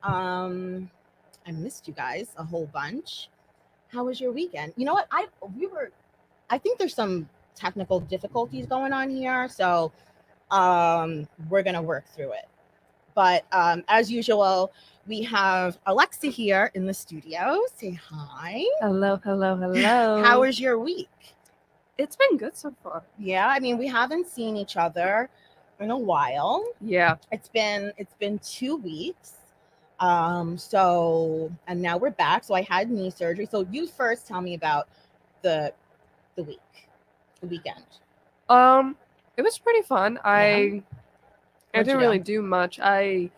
I missed you guys a whole bunch. How was your weekend? You know what? I think there's some technical difficulties going on here, so we're gonna work through it. But as usual, we have Alexa here in the studio. Say hi. Hello, hello, How hello. was your week? It's been good so far. Yeah, I mean we haven't seen each other in a while. Yeah. It's been 2 weeks. And now we're back. So I had knee surgery. So you first tell me about the the week, the weekend. Um, it was pretty fun. Yeah. I What'd you didn't do? really do much. I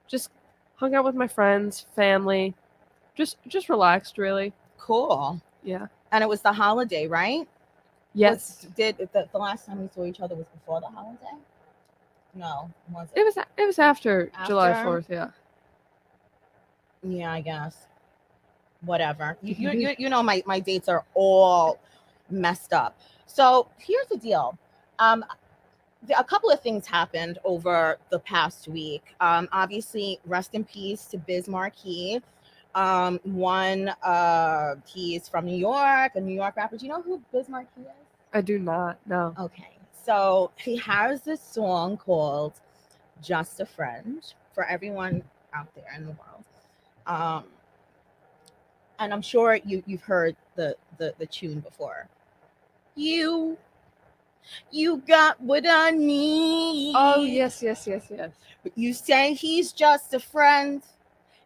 just hung out with my friends, family, just relaxed really. Cool. Yeah. And it was the holiday, right? Was Yes. did the last time we saw each other was before the holiday? No, was It it was it was after July after? 4th, yeah. Yeah, I guess. Whatever. You know my dates are all messed up. So here's the deal. Um, a couple of things happened over the past week. Obviously, rest in peace to Biz Markie. One, he's from New York, a New York rapper. Do you know who Biz Markie is? I do not. No. Okay, so he has this song called "Just a Friend" for everyone out there in the world. Um, and I'm sure you've heard the tune before. You you got what I Oh, need. yes, yes, yes, yes. But you say he's just a friend,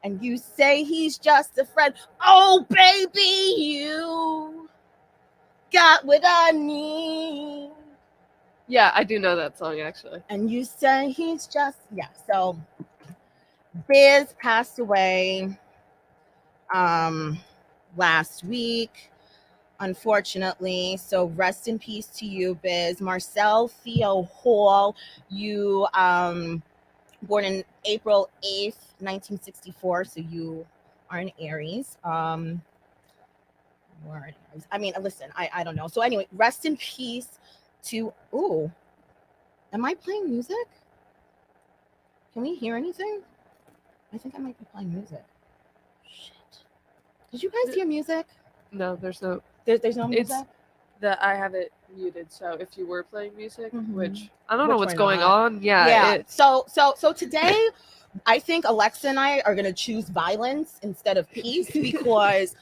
and you say he's just a friend. Oh, baby, you got what I need. Yeah, I do know that song actually. And you say he's just, yeah. So Biz passed away um last week, unfortunately. So rest in peace to you, Biz. Marcel Theo Hall, you born in April 8th, 1964. So you are an Aries. Word. I mean, listen, I don't know. So anyway, rest in peace to. Ooh, am I playing music? Can we hear anything? I think I might be playing music. Shit. Did you guys hear music? No, there's no. There's no It's music. that I have it muted. So if you were playing music, Mhm. which I don't know Which what's we're going not. on, yeah, Yeah. it. So today, I think Alexa and I are gonna choose violence instead of peace because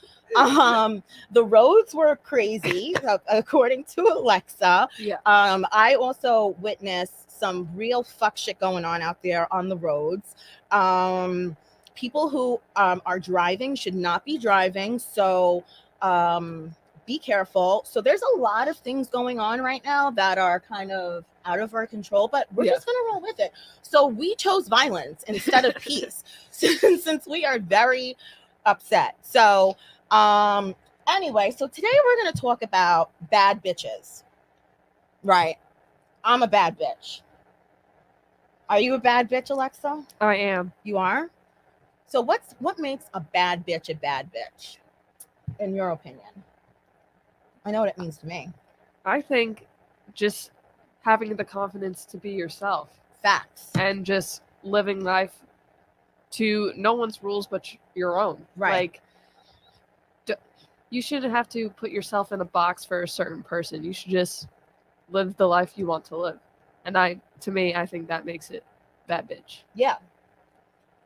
the roads were crazy according to Alexa. Yeah. I also witnessed some real fuck shit going on out there on the roads. People who are driving should not be driving. So be careful. So there's a lot of things going on right now that are kind of out of our control, but we're just gonna roll with it. So we chose violence instead of peace since we are very upset. So anyway, so today we're gonna talk about bad bitches. Right. I'm a bad bitch. Are you a bad bitch, Alexa? I am. You are? So what makes a bad bitch, in your opinion? I know what it means to me. I think just having the confidence to be yourself Facts. and just living life to no one's rules but your own. Right. Like, you shouldn't have to put yourself in a box for a certain person. You should just live the life you want to live. And to me, I think that makes it bad bitch. Yeah.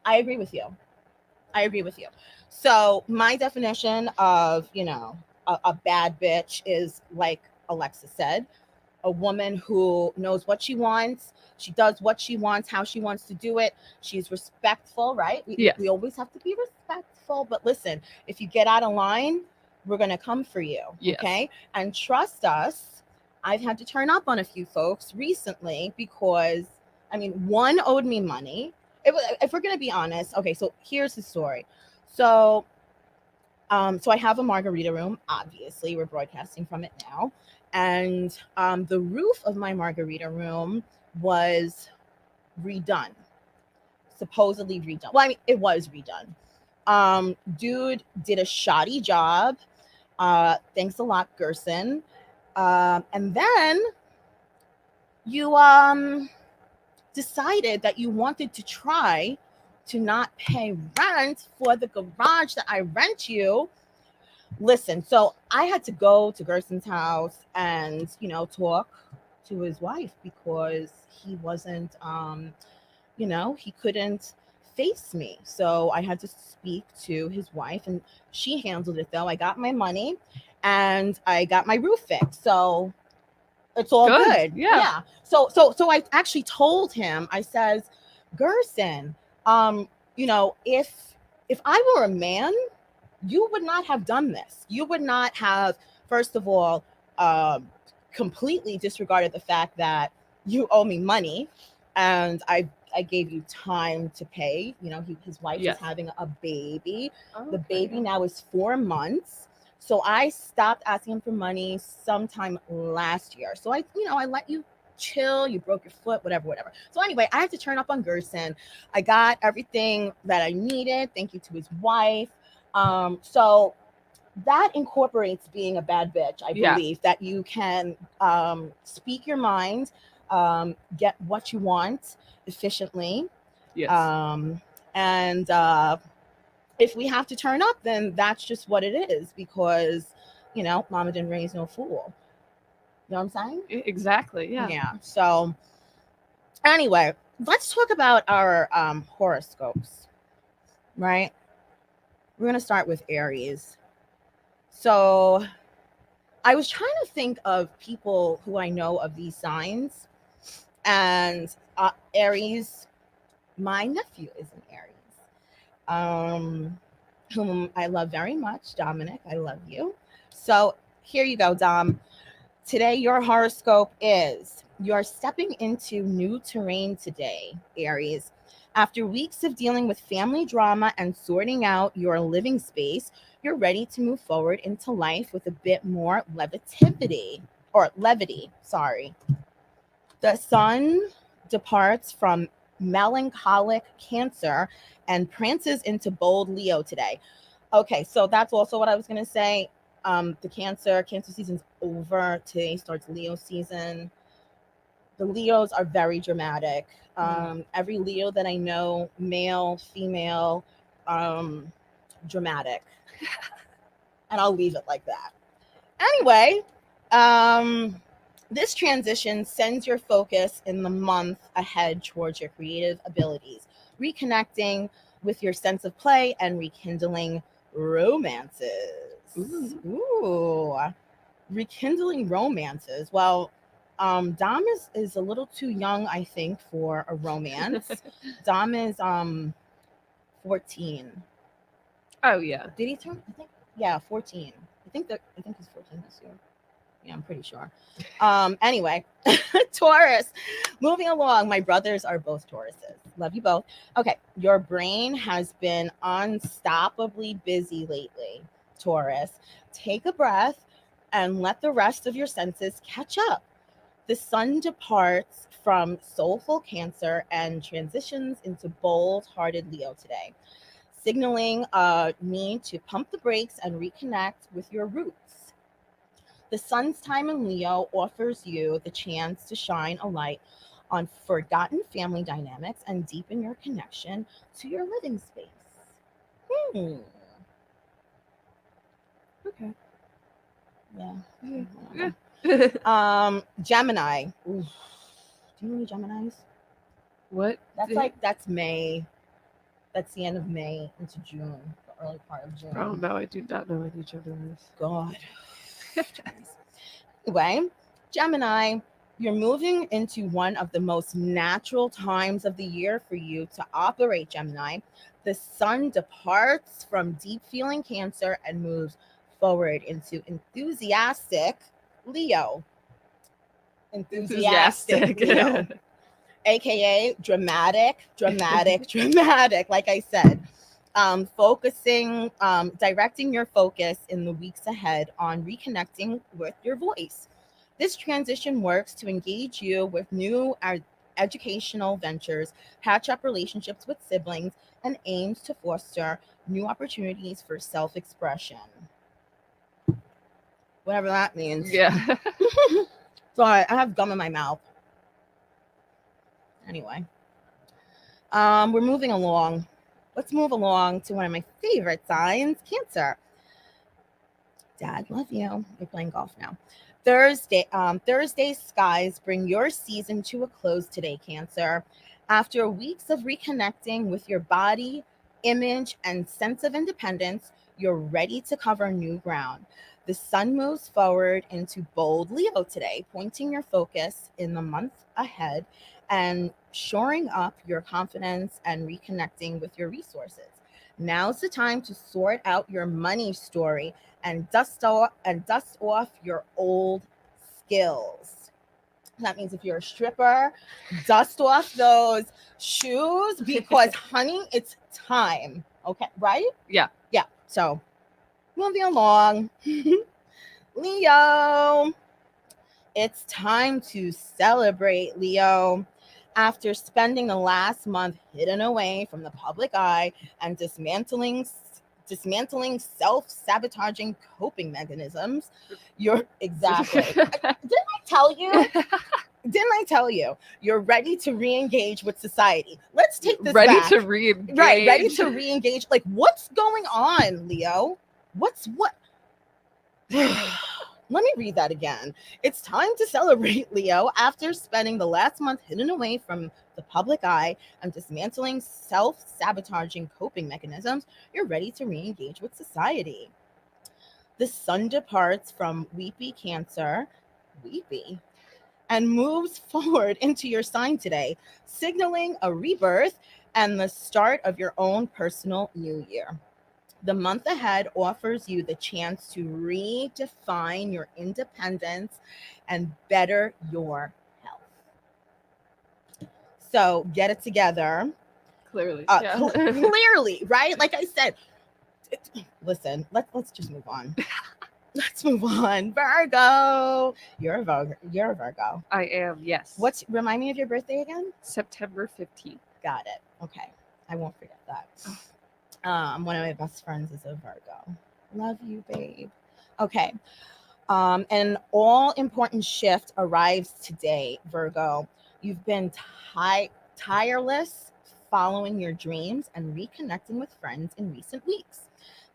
I agree with you. So my definition of, a bad bitch is like Alexa said, a woman who knows what she wants. She does what she wants, how she wants to do it. She's respectful, right? Yes. We always have to be respectful. But listen, if you get out of line, we're going to come for you. Yes. Okay. And trust us, I've had to turn up on a few folks recently because, one owed me money. If we're going to be honest, okay, so here's the story. So I have a margarita room. Obviously, we're broadcasting from it now, and the roof of my margarita room was redone, supposedly redone. Well, it was redone. Dude did a shoddy job. Thanks a lot, Gerson. And then you decided that you wanted to try to not pay rent for the garage that I rent you. Listen, so I had to go to Gerson's house and, talk to his wife because he wasn't, he couldn't face me. So I had to speak to his wife, and she handled it though. I got my money and I got my roof fixed. So it's all good. Yeah. So I actually told him, I says, Gerson, if I were a man, you would not have done this. You would not have, first of all, completely disregarded the fact that you owe me money, and I gave you time to pay. His wife is having a baby. Okay. The baby now is 4 months. So I stopped asking him for money sometime last year. So I let you chill. You broke your foot, whatever. So anyway, I had to turn up on Gerson. I got everything that I needed. Thank you to his wife. So that incorporates being a bad bitch. I believe that you can speak your mind, get what you want efficiently. Yes. And if we have to turn up, then that's just what it is, because mama didn't raise no fool. You know what I'm saying? Exactly. Yeah. Yeah. So anyway, let's talk about our horoscopes, right? We're going to start with Aries. So I was trying to think of people who I know of these signs, and Aries, my nephew is an Aries, whom I love very much. Dominic, I love you. So here you go, Dom. Today, your horoscope is: you're stepping into new terrain today, Aries. After weeks of dealing with family drama and sorting out your living space, you're ready to move forward into life with a bit more levity. Sorry. The sun departs from melancholic Cancer and prances into bold Leo today. Okay, so that's also what I was going to say. The Cancer season's over. Today starts Leo season. The Leos are very dramatic. Every Leo that I know, male, female, dramatic. And I'll leave it like that. Anyway, this transition sends your focus in the month ahead towards your creative abilities, reconnecting with your sense of play and rekindling romances. Ooh. Rekindling romances. Well, Dom is a little too young, I think, for a romance. Dom is 14. Oh yeah. Did he turn? I think 14. I think he's 14 this year. Yeah, I'm pretty sure. Anyway, Taurus. Moving along, my brothers are both Tauruses. Love you both. Okay, your brain has been unstoppably busy lately, Taurus. Take a breath and let the rest of your senses catch up. The sun departs from soulful Cancer and transitions into bold-hearted Leo today, signaling a need to pump the brakes and reconnect with your roots. The sun's time in Leo offers you the chance to shine a light on forgotten family dynamics and deepen your connection to your living space. Okay. Yeah. Gemini. Oof. Do you know any Geminis? What? That's May. That's the end of May into June, the early part of June. Oh no, I do not know any Geminis. God. Anyway, Gemini, you're moving into one of the most natural times of the year for you to operate, Gemini. The sun departs from deep feeling Cancer and moves forward into enthusiastic Leo. Enthusiastic Leo. AKA dramatic. Like I said, directing your focus in the weeks ahead on reconnecting with your voice. This transition works to engage you with new educational ventures, patch up relationships with siblings, and aims to foster new opportunities for self-expression. Whatever that means. Yeah. Sorry, I have gum in my mouth. Anyway, we're moving along. let's move along to one of my favorite signs, Cancer. Dad, love you. You're playing golf now. Thursday skies bring your season to a close today, Cancer. After weeks of reconnecting with your body, image, and sense of independence, you're ready to cover new ground. The sun moves forward into bold Leo today, pointing your focus in the month ahead and shoring up your confidence and reconnecting with your resources. Now's the time to sort out your money story and dust off your old skills. That means if you're a stripper, dust off those shoes because honey, it's time. Okay, right? Yeah. Yeah. So moving along. Leo. It's time to celebrate, Leo. After spending the last month hidden away from the public eye and dismantling self-sabotaging coping mechanisms, you're exactly. Didn't I tell you? Didn't I tell you? You're ready to re-engage with society. Let's take this ready back. to re-engage. Right, ready to re-engage. Like, what's going on, Leo? What? Let me read that again. It's time to celebrate, Leo. After spending the last month hidden away from the public eye and dismantling self-sabotaging coping mechanisms, you're ready to re-engage with society. The sun departs from weepy Cancer, weepy, and moves forward into your sign today, signaling a rebirth and the start of your own personal new year. The month ahead offers you the chance to redefine your independence and better your health. So get it together. Clearly. Clearly, right? Like I said, listen, let's just move on. Let's move on. Virgo. You're a Virgo. I am, yes. Remind me of your birthday again? September 15th. Got it. Okay. I won't forget that. One of my best friends is a Virgo. Love you, babe. Okay. An all important shift arrives today, Virgo. You've been tireless following your dreams and reconnecting with friends in recent weeks.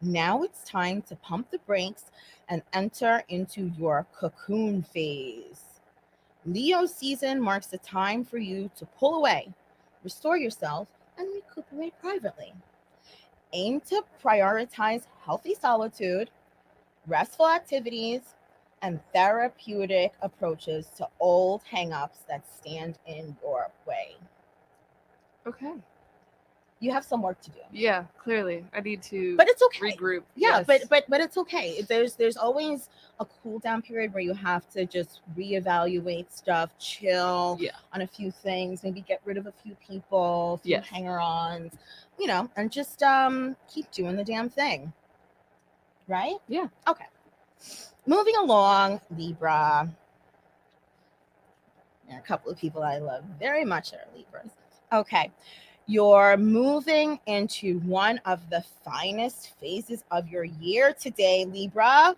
Now it's time to pump the brakes and enter into your cocoon phase. Leo season marks the time for you to pull away, restore yourself, and recuperate privately. Aim to prioritize healthy solitude, restful activities, and therapeutic approaches to old hangups that stand in your way. Okay. You have some work to do. Yeah, clearly. I need to But it's okay. regroup. Yeah, yes. but it's okay. There's always a cool down period where you have to just reevaluate stuff, chill on a few things, maybe get rid of a few people, a few hanger-ons, and just keep doing the damn thing. Right? Yeah. Okay. Moving along, Libra. And a couple of people I love very much are Libras. Okay. You're moving into one of the finest phases of your year today, Libra.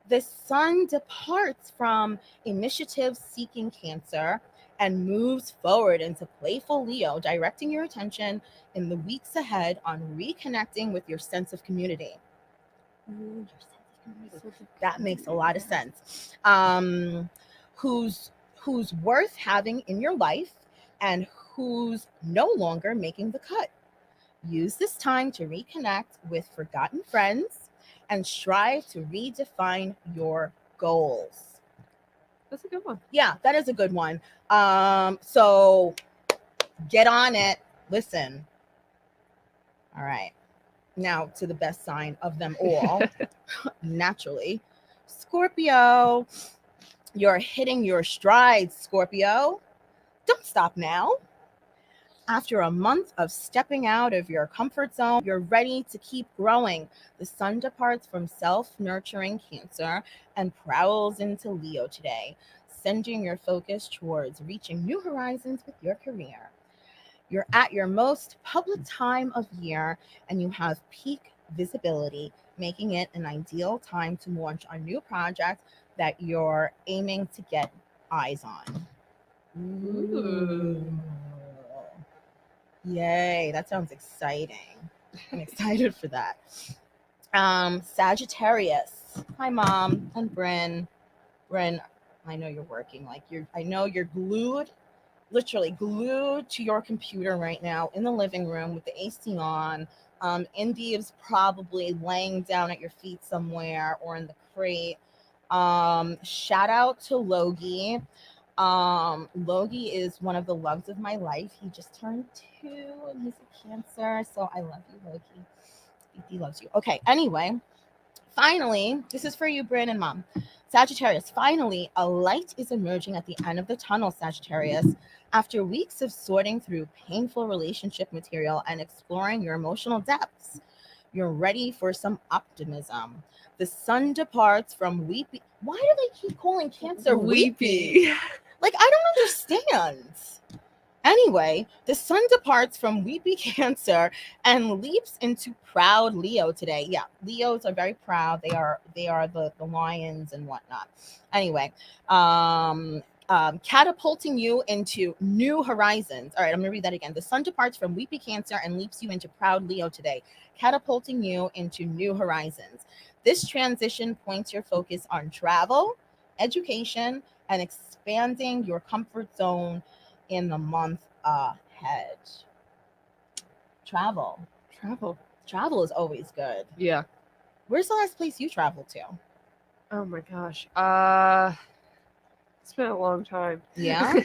The sun departs from initiative-seeking Cancer and moves forward into playful Leo, directing your attention in the weeks ahead on reconnecting with your sense of community. Ooh, your sense of community. That makes a lot of sense. Who's worth having in your life and who's no longer making the cut. Use this time to reconnect with forgotten friends and strive to redefine your goals. That's a good one. Yeah, that is a good one. So get on it. Listen. All right. Now to the best sign of them all, naturally, Scorpio. You're hitting your stride, Scorpio. Don't stop now. After a month of stepping out of your comfort zone, you're ready to keep growing. The sun departs from self-nurturing Cancer and prowls into Leo today, sending your focus towards reaching new horizons with your career. You're at your most public time of year and you have peak visibility, making it an ideal time to launch a new project that you're aiming to get eyes on. Ooh. Yay, that sounds exciting. I'm excited for that. Sagittarius. Hi, Mom and Bryn. Bryn, I know you're working. I know you're glued, literally glued to your computer right now in the living room with the AC on. Indy is probably laying down at your feet somewhere or in the crate. Shout out to Logie. Logie is one of the loves of my life. He just turned 2 and he's a Cancer. So I love you, Logie. He loves you. Okay, anyway, finally, this is for you, Bryn and Mom. Sagittarius, finally, a light is emerging at the end of the tunnel, Sagittarius. After weeks of sorting through painful relationship material and exploring your emotional depths, you're ready for some optimism. The sun departs from weepy. Why do they keep calling Cancer weepy? Like, I don't understand. Anyway, the sun departs from weepy Cancer and leaps into proud Leo today. Yeah, Leos are very proud. They are the lions and whatnot. Anyway, catapulting you into new horizons. All right, I'm gonna read that again. The sun departs from weepy Cancer and leaps you into proud Leo today, catapulting you into new horizons. This transition points your focus on travel, education, and expanding your comfort zone in the month ahead. Travel. Travel is always good. Yeah. Where's the last place you traveled to? Oh my gosh. It's been a long time. Yeah?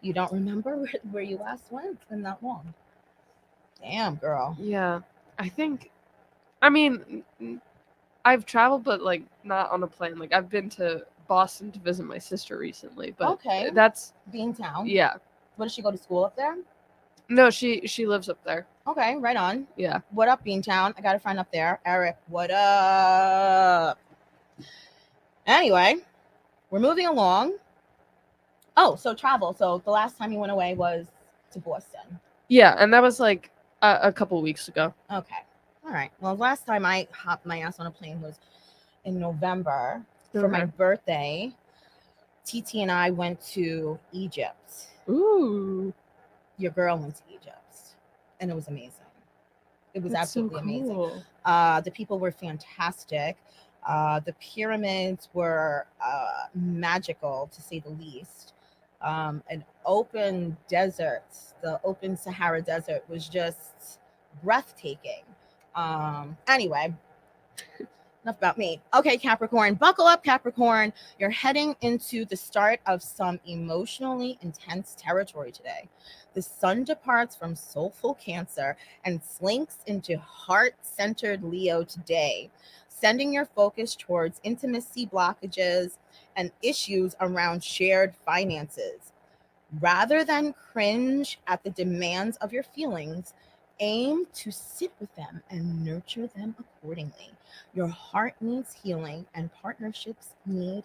You don't remember where you last went? It's been that long. Damn, girl. Yeah. I mean, I've traveled, but like not on a plane. Like I've been to Boston to visit my sister recently, but Okay. that's Beantown. yeah. What, does she go to school up there? No, she lives up there. Okay, right on. Yeah. What up, Beantown? I got a friend up there. Eric, what up? Anyway, we're moving along. Oh, so travel. So the last time you went away was to Boston. Yeah, and that was like a couple weeks ago. Okay. All right. Well, last time I hopped my ass on a plane was in November for my birthday. TT and I went to Egypt. Ooh. Your girl went to Egypt, and it was amazing. It was That's absolutely so cool. amazing. The people were fantastic. The pyramids were magical, to say the least. An open desert, the open Sahara Desert, was just breathtaking. Anyway, enough about me. Okay, Capricorn, buckle up, Capricorn. You're heading into the start of some emotionally intense territory today. The sun departs from soulful Cancer and slinks into heart-centered Leo today, sending your focus towards intimacy blockages and issues around shared finances. Rather than cringe at the demands of your feelings, aim to sit with them and nurture them accordingly. Your heart needs healing and partnerships need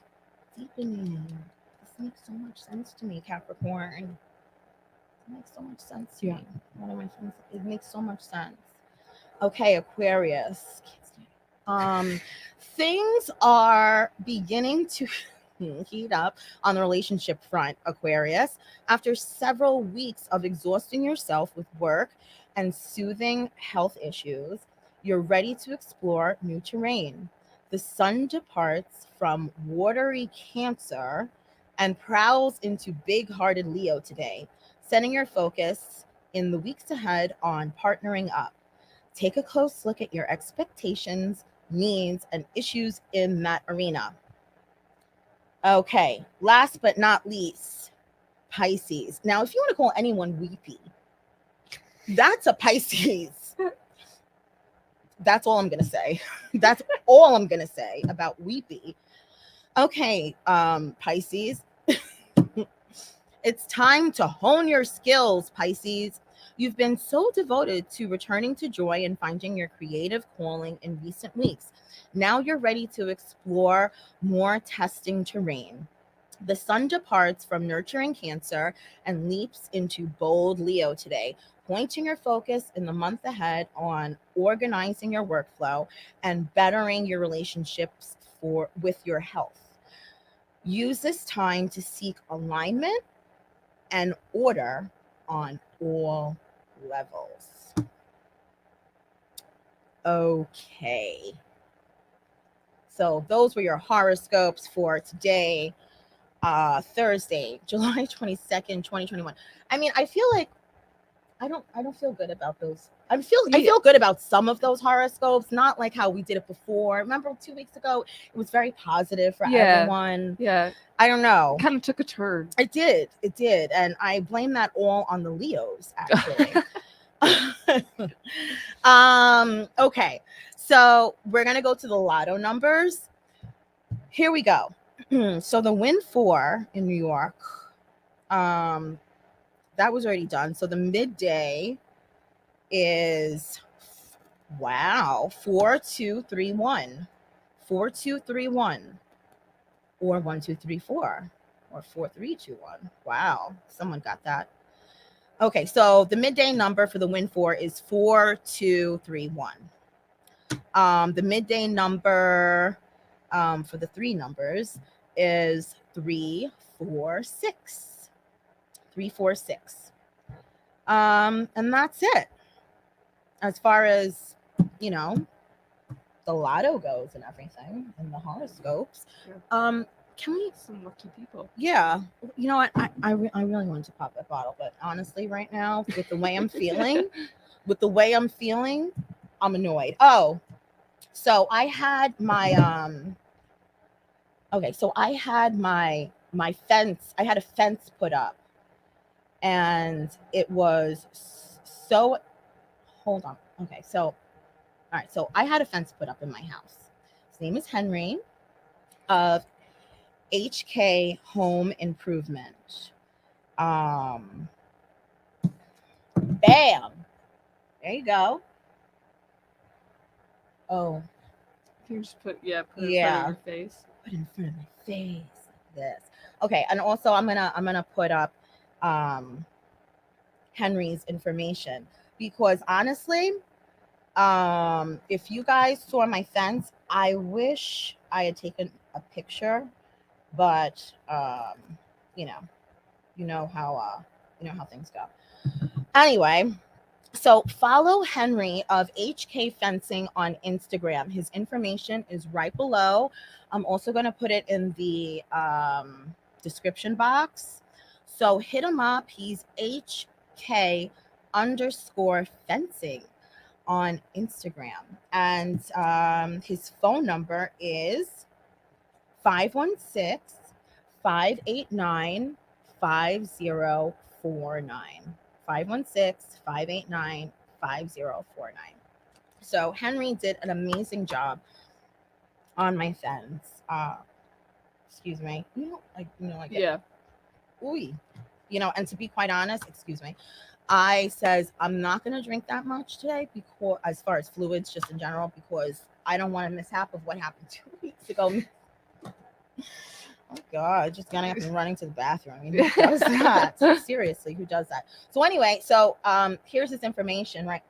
deepening. This makes so much sense to me, Capricorn. It makes so much sense to me. One of my friends, it makes so much sense. Okay, Aquarius. Things are beginning to heat up on the relationship front, Aquarius. After several weeks of exhausting yourself with work and soothing health issues, you're ready to explore new terrain. The sun departs from watery Cancer and prowls into big-hearted Leo today, setting your focus in the weeks ahead on partnering up. Take a close look at your expectations, needs, and issues in that arena. Okay, last but not least, Pisces. Now, if you want to call anyone weepy, that's a Pisces. That's all I'm going to say. That's all I'm going to say about weepy. Okay, Pisces. It's time to hone your skills, Pisces. You've been so devoted to returning to joy and finding your creative calling in recent weeks. Now you're ready to explore more testing terrain. The sun departs from nurturing Cancer and leaps into bold Leo today, pointing your focus in the month ahead on organizing your workflow and bettering your relationships with your health. Use this time to seek alignment and order on all levels. Okay. So those were your horoscopes for today, Thursday, July 22nd, 2021. I mean, I feel like I don't feel good about those. I Yeah. feel good about some of those horoscopes, not like how we did it before. Remember 2 weeks ago, it was very positive for everyone. Yeah. I don't know. Kind of took a turn. It did, and I blame that all on the Leos, actually. Okay, so we're gonna go to the lotto numbers. Here we go. So the win 4 in New York, that was already done. So the midday is, wow, 4231, 4231, or 1234, or 4321. Wow, someone got that. Okay, so the midday number for the win 4 is 4231. The midday number for the 3 numbers is 346. 346. And that's it. As far as, the lotto goes and everything, and the horoscopes. Yeah. Can we? Some lucky people. Yeah. You know what? I really wanted to pop that bottle, but honestly, right now, with the way I'm feeling, I'm annoyed. Oh, so I had my okay, so I had my fence. I had a fence put up, and it was so. Hold on. Okay, so all right, so I had a fence put up in my house. His name is Henry of HK Home Improvement. Bam. There you go. Oh, You just put it in front of your face. Put it in front of my face like this. Okay, and also I'm gonna put up Henry's information, because honestly, if you guys saw my fence, I wish I had taken a picture, but you know, you know how things go. Anyway, so follow Henry of HK Fencing on Instagram. His information is right below. I'm also going to put it in the description box. So hit him up. He's HK underscore fencing on Instagram. And his phone number is 516 589 5049. 516-589-5049. So Henry did an amazing job on my fence. Excuse me. Yeah. Ooh. And to be quite honest, excuse me, I says I'm not gonna drink that much today, because as far as fluids, just in general, because I don't want a mishap of what happened 2 weeks ago. Oh God, just getting up and running to the bathroom. I mean, who does that? Seriously, who does that? So anyway, here's his information right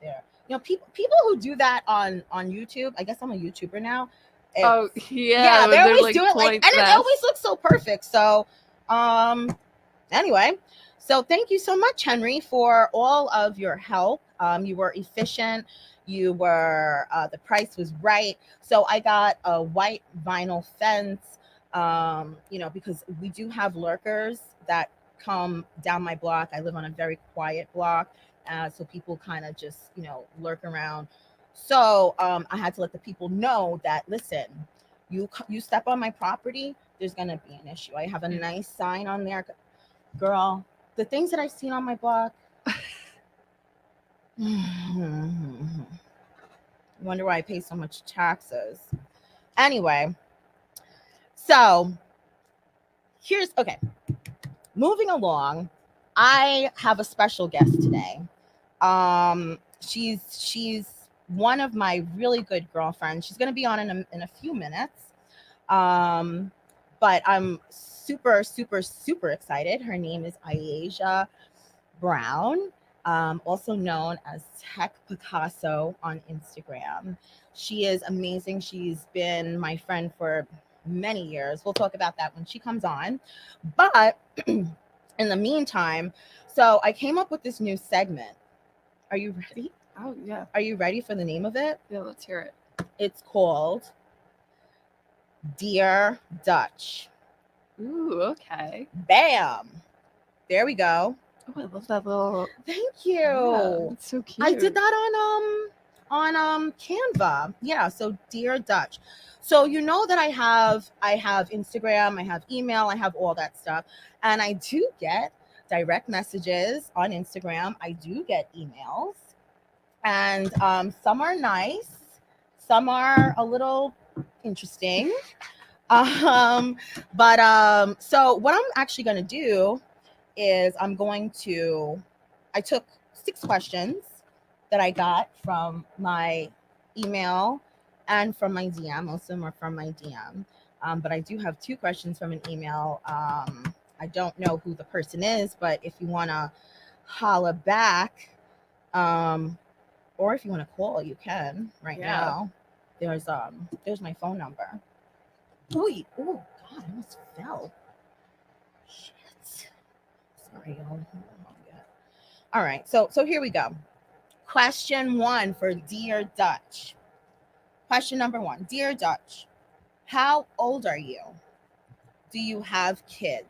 there. People who do that on YouTube. I guess I'm a YouTuber now. Oh yeah, they always do it and it always looks so perfect. So anyway, so thank you so much, Henry, for all of your help. You were efficient. You were the price was right. So I got a white vinyl fence, because we do have lurkers that come down my block. I live on a very quiet block, so people kind of just lurk around. So I had to let the people know that, listen, you step on my property, there's gonna be an issue. I have a nice sign on there, girl. The things that I've seen on my block. Wonder why I pay so much taxes. Anyway, so okay. Moving along, I have a special guest today. She's one of my really good girlfriends. She's going to be on in a few minutes. But I'm super, super, super excited. Her name is Iasia Brown, also known as Tech Picasso on Instagram. She is amazing. She's been my friend for many years. We'll talk about that when she comes on. But in the meantime, so I came up with this new segment. Are you ready? Oh yeah. Are you ready for the name of it? Yeah, let's hear it. It's called Dear Dutch. Ooh, okay. Bam. There we go. Oh, I love that little. Thank you. Yeah, it's so cute. I did that on Canva. Yeah, so Dear Dutch. So you know that I have Instagram, I have email, I have all that stuff. And I do get direct messages on Instagram. I do get emails. And some are nice, some are a little interesting. Um, but so what I'm actually gonna do is I took 6 questions that I got from my email and from my DM. Most of them are from my DM. But I do have 2 questions from an email. I don't know who the person is, but if you want to holla back, or if you want to call, you can right now. There's my phone number. Oh God, I almost fell. Shit. Sorry, y'all. All right, so here we go. Question 1 for Dear Dutch. Question number 1. Dear Dutch, how old are you? Do you have kids?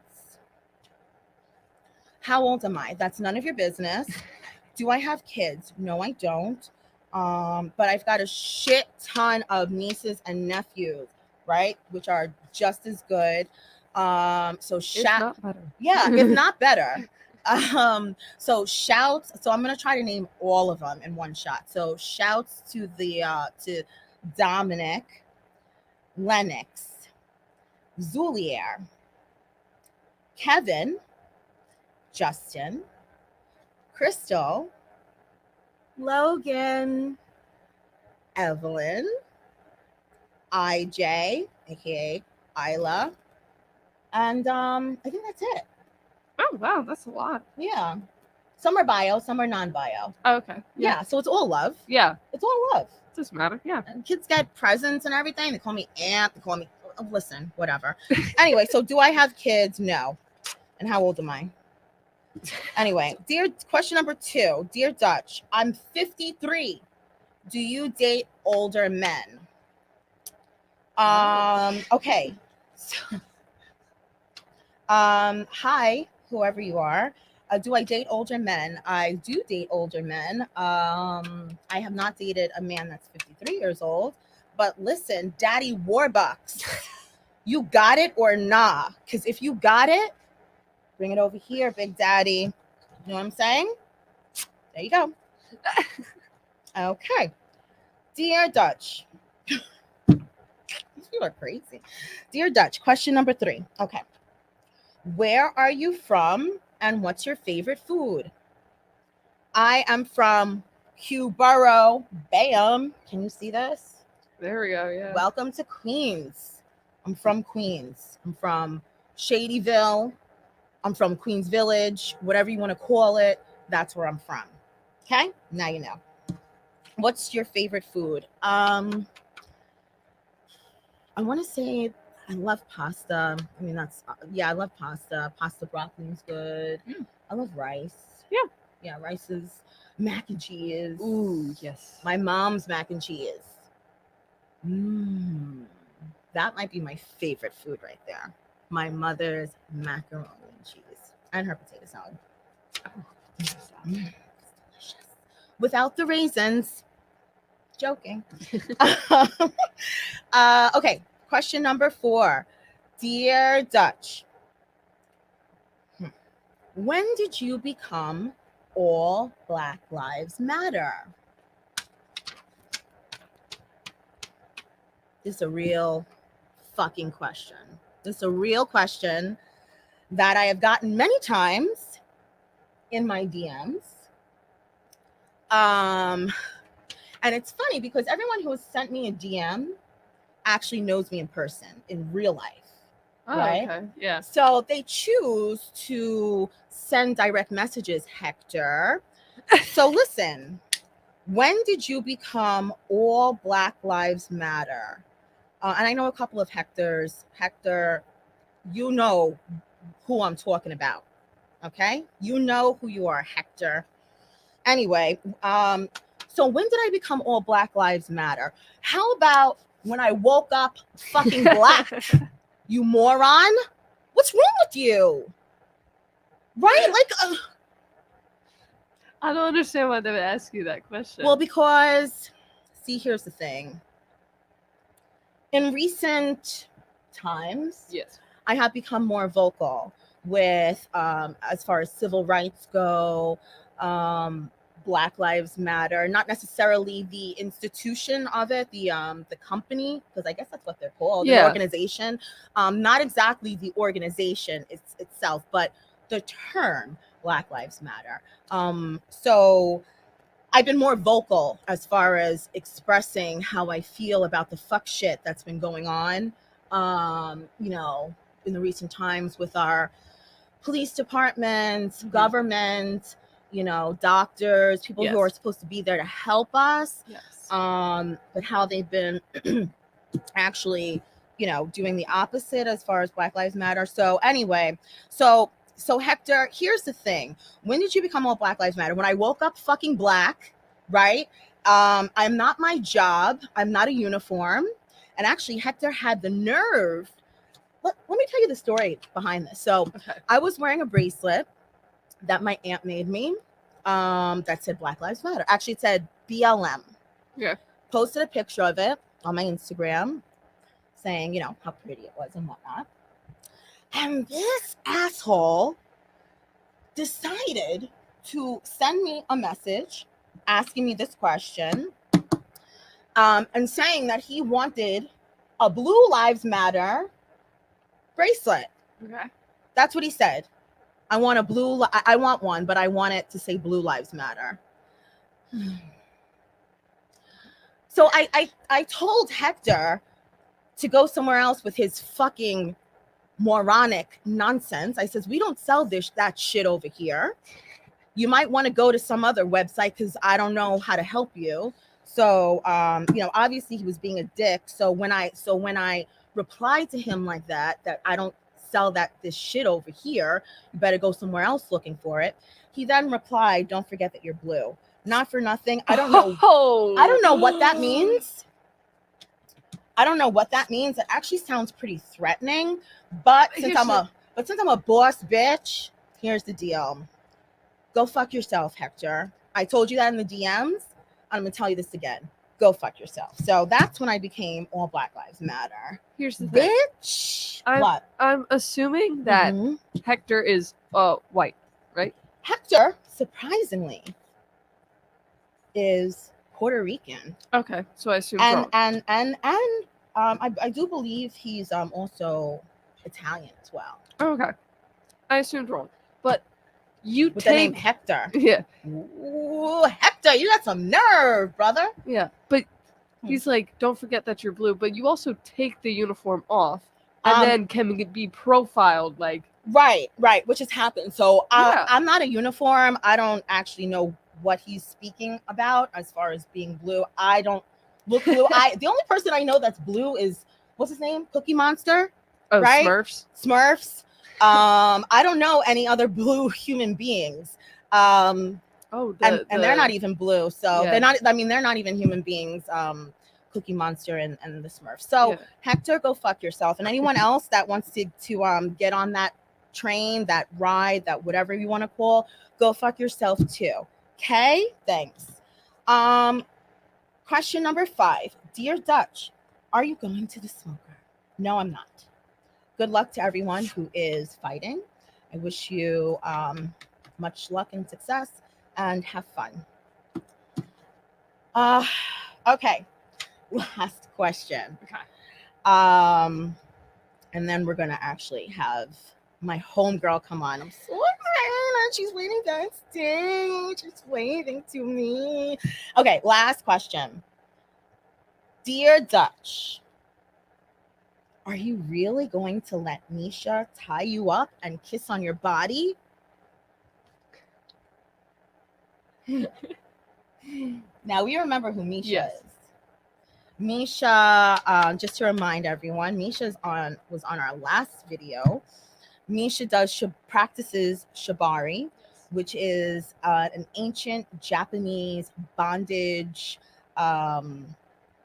How old am I? That's none of your business. Do I have kids? No, I don't. But I've got a shit ton of nieces and nephews, right? Which are just as good. So If not better. Yeah, if not better. So shouts. So I'm gonna try to name all of them in one shot. So shouts to to Dominic, Lennox, Zulier, Kevin, Justin, Crystal, Logan, Evelyn, IJ, aka Isla, and I think that's it. Oh wow, that's a lot. Yeah. Some are bio, some are non-bio. Oh, okay. Yeah, so it's all love. Yeah. It's all love. It doesn't matter. Yeah. And kids get presents and everything. They call me aunt. They call me, listen, whatever. Anyway, so do I have kids? No. And how old am I? Anyway, question number 2. Dear Dutch, I'm 53. Do you date older men? Okay. So, hi, whoever you are. Do I date older men? I do date older men. I have not dated a man that's 53 years old. But listen, Daddy Warbucks, you got it or nah? Because if you got it, bring it over here, Big Daddy. You know what I'm saying? There you go. Okay. Dear Dutch. These people are crazy. Dear Dutch, question number 3. Okay. Where are you from and what's your favorite food? I am from Huboro. Bam. Can you see this? There we go. Yeah. Welcome to Queens. I'm from Queens. I'm from Shadyville. I'm from Queens Village. Whatever you want to call it, that's where I'm from. Okay? Now you know. What's your favorite food? I want to say I love pasta. I mean, I love pasta. Pasta broccoli is good. I love rice. Yeah. Yeah, rice is mac and cheese. Ooh, yes. My mom's mac and cheese. That might be my favorite food right there. My mother's macaroni and cheese and her potato salad. It's delicious. Without the raisins. Joking. Okay, question number 4. Dear Dutch, when did you become all Black Lives Matter? This is a real fucking question. This is a real question that I have gotten many times in my DMs. And it's funny because everyone who has sent me a DM actually knows me in person, in real life. Oh, right? okay. Yeah. So they choose to send direct messages, Hector. So listen, when did you become all Black Lives Matter? And I know a couple of Hectors. Hector, you know who I'm talking about. Okay? You know who you are, Hector. Anyway, So when did I become all Black Lives Matter? How about when I woke up fucking black? You moron. What's wrong with you? Right? Like, I don't understand why they would ask you that question. well, because, see, here's the thing. In recent times, yes. I have become more vocal with, as far as civil rights go, Black Lives Matter, not necessarily the institution of it, the company, because I guess that's what they're called, the organization. Not exactly the organization itself, but the term Black Lives Matter. So I've been more vocal as far as expressing how I feel about the fuck shit that's been going on, you know, in the recent times with our police departments, government, you know, doctors, people who are supposed to be there to help us. Yes. But how they've been actually, you know, doing the opposite as far as Black Lives Matter. So anyway, so Hector, here's the thing. When did you become all Black Lives Matter? When I woke up fucking black, right? I'm not my job. I'm not a uniform. And actually, Hector had the nerve. Let me tell you the story behind this. So I was wearing a bracelet that my aunt made me that said Black Lives Matter. Actually, it said BLM. Yeah. Posted a picture of it on my Instagram saying, you know, how pretty it was and whatnot. And this asshole decided to send me a message asking me this question and saying that he wanted a Blue Lives Matter bracelet. Okay. That's what he said. I want one, but I want it to say Blue Lives Matter. So I told Hector to go somewhere else with his fucking moronic nonsense. I says, we don't sell that shit over here. You might want to go to some other website because I don't know how to help you. So you know, obviously he was being a dick. So when I replied to him like that I don't sell this shit over here, you better go somewhere else looking for it. He then replied, don't forget that you're blue. Not for nothing. I don't know. I don't know what that means. I don't know what that means. It actually sounds pretty threatening. But since I'm a boss bitch, here's the deal. Go fuck yourself, Hector. I told you that in the DMs. I'm gonna tell you this again. Go fuck yourself. So that's when I became all Black Lives Matter. Here's the thing. Bitch. What? I'm assuming that Hector is white, right? Hector, surprisingly, is Puerto Rican. Okay, so I assume wrong. And I do believe he's also Italian as well. Okay, I assumed wrong, but you with the name Hector. Yeah. Ooh, Hector, you got some nerve, brother. Yeah, but he's like, don't forget that you're blue, but you also take the uniform off and then can be profiled like. Right, which has happened. So I'm not a uniform. I don't actually know what he's speaking about as far as being blue. I don't look blue. The only person I know that's blue is, what's his name? Cookie Monster. Oh, right? Smurfs. I don't know any other blue human beings. And they're not even blue. So they're not. I mean, they're not even human beings. Cookie Monster and the Smurfs. So Hector, go fuck yourself. And anyone else that wants to get on that train, that ride, that whatever you want to call, go fuck yourself too. Okay, thanks. Question number 5. Dear Dutch, are you going to the smoker? No, I'm not. Good luck to everyone who is fighting. I wish you much luck and success and have fun. Okay, last question. Okay. And then we're gonna actually have my homegirl come on. I'm so excited. She's waiting backstage. She's waving to me. Okay, last question. Dear Dutch, are you really going to let Misha tie you up and kiss on your body? Now we remember who Misha is. Misha, just to remind everyone, Misha was on our last video. Misha practices shibari. which is an ancient Japanese bondage um,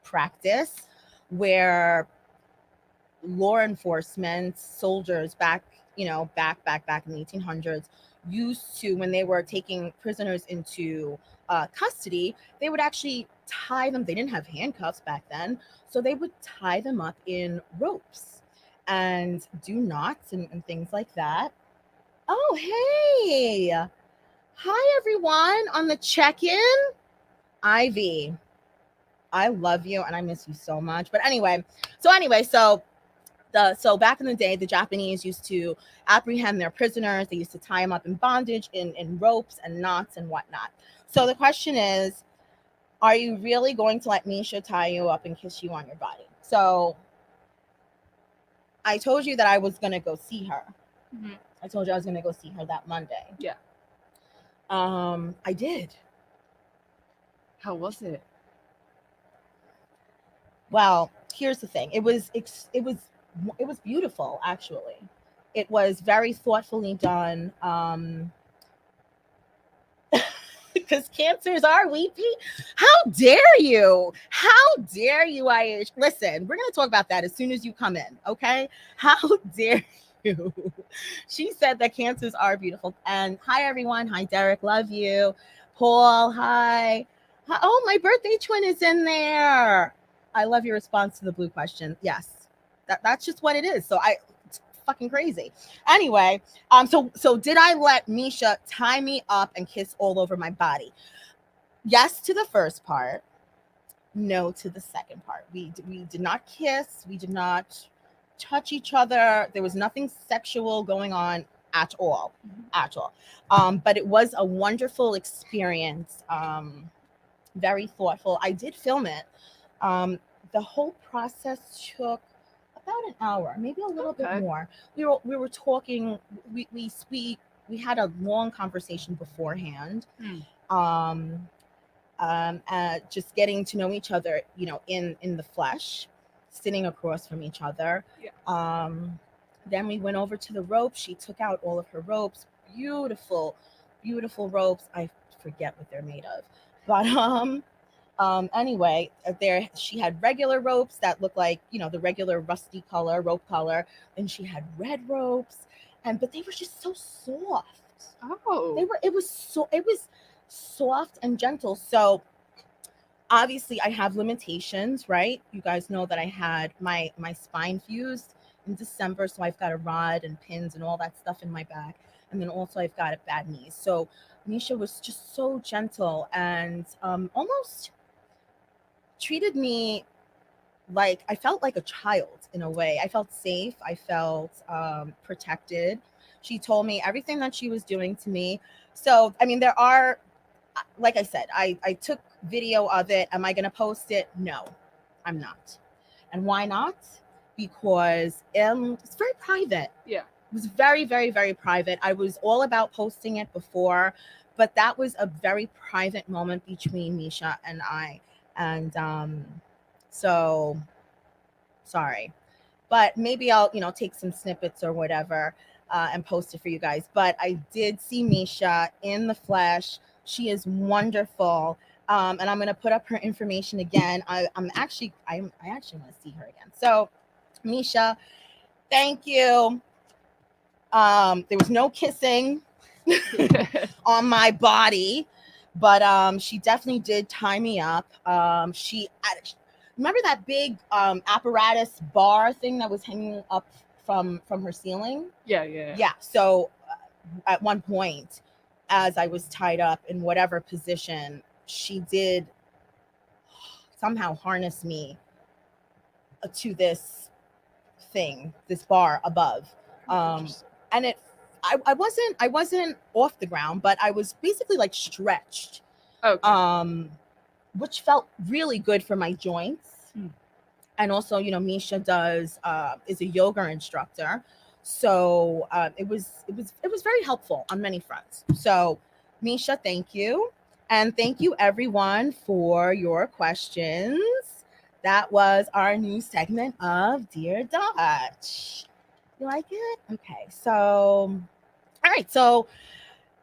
practice where law enforcement soldiers back, back in the 1800s used to, when they were taking prisoners into custody, they would actually tie them. They didn't have handcuffs back then, so they would tie them up in ropes and do knots and things like that. Oh, hey. Hi, everyone on the check-in. Ivy, I love you and I miss you so much. But so back in the day, the Japanese used to apprehend their prisoners. They used to tie them up in bondage, in ropes and knots and whatnot. So the question is, are you really going to let Misha tie you up and kiss you on your body? So I told you that I was going to go see her. Mm-hmm. I told you I was going to go see her that Monday. Yeah. I did. How was it? Well, here's the thing. It was beautiful, actually. It was very thoughtfully done. Because cancers are weepy. How dare you? How dare you, Aish? Listen, we're going to talk about that as soon as you come in, okay? How dare you? She said that cancers are beautiful. And hi, everyone. Hi, Derek. Love you. Paul, hi. Oh, my birthday twin is in there. I love your response to the blue question. Yes, that's just what it is. So it's fucking crazy. Anyway, so did I let Misha tie me up and kiss all over my body? Yes to the first part. No to the second part. We did not kiss. We did not touch each other. There was nothing sexual going on at all. At all. But it was a wonderful experience. Very thoughtful. I did film it. The whole process took about an hour, maybe a little bit more. We were talking. We had a long conversation beforehand. Just getting to know each other, in the flesh, sitting across from each other. Yeah. Then we went over to the ropes. She took out all of her ropes. Beautiful, beautiful ropes. I forget what they're made of, but anyway, there she had regular ropes that looked like, the regular rusty color, rope color, and she had red ropes, but they were just so soft. Oh. It was soft and gentle. So obviously I have limitations, right? You guys know that I had my spine fused in December, so I've got a rod and pins and all that stuff in my back, and then also I've got a bad knees. So Misha was just so gentle and almost treated me like I felt like a child in a way. I felt safe. I felt protected. She told me everything that she was doing to me. So, I mean, there are, like I said, I took video of it. Am I going to post it? No, I'm not. And why not? Because it's very private. Yeah. It was very, very, very private. I was all about posting it before, but that was a very private moment between Misha and I. And so sorry, but maybe I'll, take some snippets or whatever and post it for you guys. But I did see Misha in the flesh. She is wonderful. And I'm going to put up her information again. I actually want to see her again. So Misha, thank you. There was no kissing on my body, but she definitely did tie me up. She remember that big apparatus bar thing that was hanging up from her ceiling? Yeah. So at one point, as I was tied up in whatever position, she did somehow harness me to this thing, this bar above, and I wasn't off the ground, but I was basically like stretched. Okay. Which felt really good for my joints. And also, Misha is a yoga instructor, so it was very helpful on many fronts. So Misha, thank you, and thank you everyone for your questions. That was our new segment of Dear Dutch. You like it? Okay, so all right, so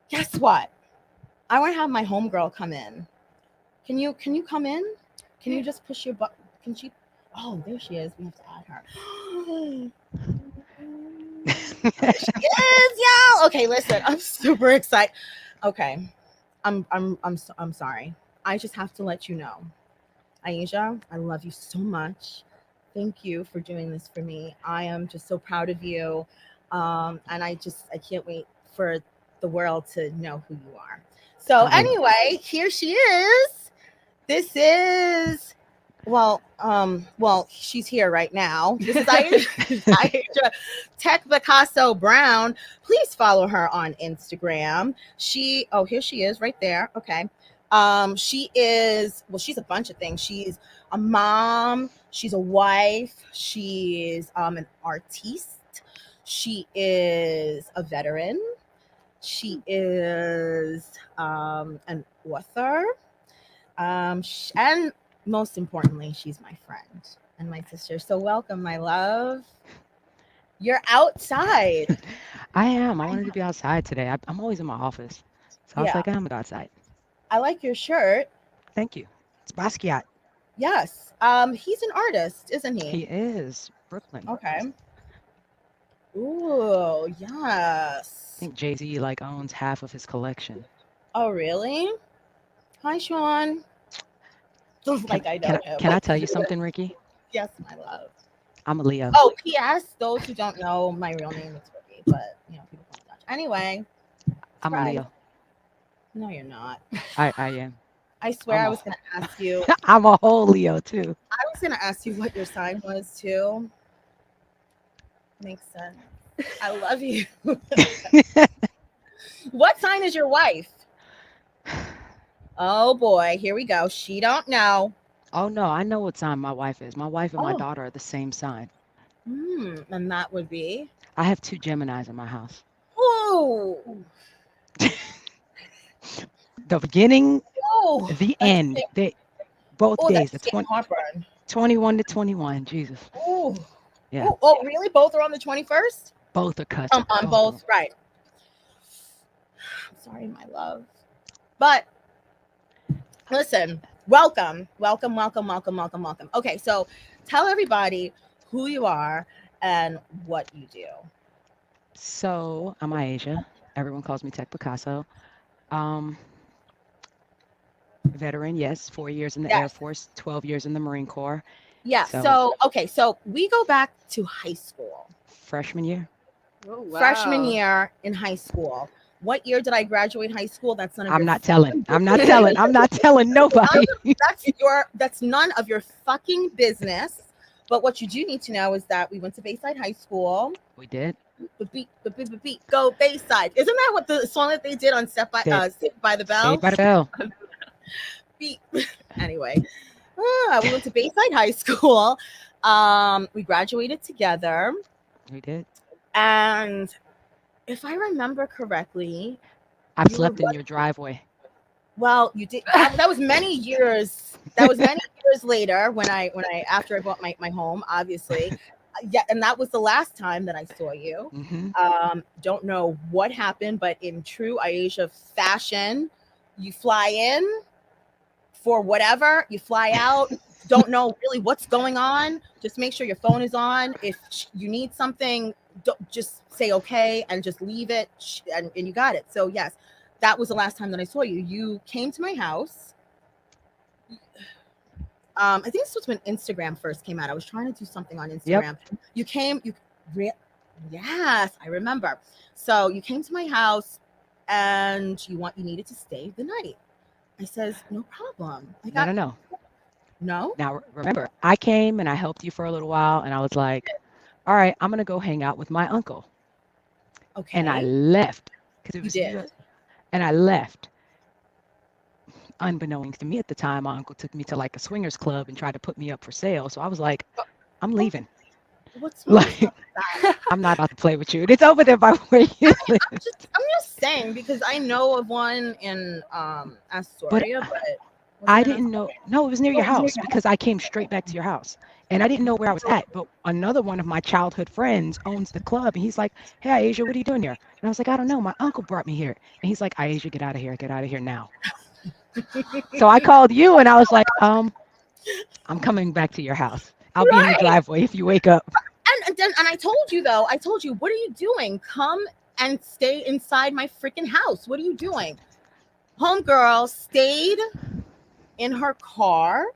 Guess what? I want to have my homegirl come in. Can you come in? Can you just push your button? Can she? Oh, there she is. We have to add her. There she is, y'all. Okay, listen. I'm super excited. Okay, I'm sorry. I just have to let you know, Aisha. I love you so much. Thank you for doing this for me. I am just so proud of you, and I can't wait for the world to know who you are. So I mean, anyway, here she is. This is she's here right now. This is Iasia Tech Picasso Brown. Please follow her on Instagram. Here she is right there. Okay. She's a bunch of things. She's a mom, she's a wife, she's an artiste, she is a veteran, she is an author, and most importantly, she's my friend and my sister. So welcome, my love. You're outside. I am. I wanted to be outside today. I'm always in my office. So I was Yeah, like, I'm gonna go outside. I like your shirt. Thank you. It's Basquiat. Yes. He's an artist, isn't he? He is Brooklyn. Okay. Ooh, I yes. think Jay-Z like owns half of his collection. Oh, really? Hi, Sean. Can Like I can know I, him. can I tell you something, Ricky? Yes, my love. I'm a Leo. Oh, P.S. Those who don't know, my real name is Ricky, but people call me Dutch. Anyway, I'm a surprise. Leo. No, you're not. I am. I swear I'm I a was gonna ask you. I'm a whole Leo too. I was gonna ask you what your sign was too. Makes sense. I love you. What sign is your wife? Oh boy, here we go. She don't know. Oh no, I know what sign my wife is. My wife and my Oh, daughter are the same sign. and that would be. I have two Geminis in my house. Oh, The beginning, oh, the that's end. They both days, the that's heartburn. 21 to 21. Jesus. Oh, Yeah. really? Both are on the 21st? Both are cousins. On Both of them. both, right? I'm sorry, my love, but listen. Welcome. Okay, so tell everybody who you are and what you do. So I'm Iasia. Everyone calls me Tech Picasso. Um, Veteran, yes, 4 years in the Air Yes. Force, 12 years in the Marine Corps. Yeah. So So we go back to high school. freshman year, Oh wow. Freshman year in high school. What year did I graduate high school? That's none of I'm your not telling. I'm not telling. I'm not telling nobody. that's none of your fucking business. But what you do need to know is that we went to Bayside High School. We did. The beat, go Bayside. Isn't that what the song that they did on Saved by the Bell? Saved by the Bell. Beat. Anyway, we went to Bayside High School. We graduated together, We did. and if I remember correctly, I've you slept were in your driveway. well. You did. That was many years. That was many years later when I after I bought my home, obviously. Yeah, and that was the last time that I saw you. Don't know what happened, but in true Iasia fashion, you fly in for whatever, you fly out. Don't know really what's going on. Just make sure your phone is on. If you need something, just say okay and just leave it, and you got it. So yes, that was the last time that I saw you. You came to my house. I think this was when Instagram first came out. I was trying to do something on Instagram. Yep. You came. Yes, I remember. So you came to my house, and you needed to stay the night. I says no problem. No. No. Now remember, I came and I helped you for a little while, and I was like, all right, I'm gonna go hang out with my uncle. Okay. And I left because it was did. And I left. Unbeknownst to me at the time, my uncle took me to like a swingers club and tried to put me up for sale. So I was like, I'm leaving. What's like, I'm not about to play with you. It's over there by where you live. I'm just saying because I know of one in Astoria, but Was I it in didn't know. No, it was near your house because I came straight back to your house. And I didn't know where I was at. But another one of my childhood friends owns the club. And he's like, hey, Asia, what are you doing here? And I was like, I don't know. My uncle brought me here. And he's like, Asia, get out of here. Get out of here now. So I called you and I was like, I'm coming back to your house. I'll be in the right? driveway if you wake up. And I told you though. I told you, what are you doing? Come and stay inside my freaking house. What are you doing? Homegirl stayed in her car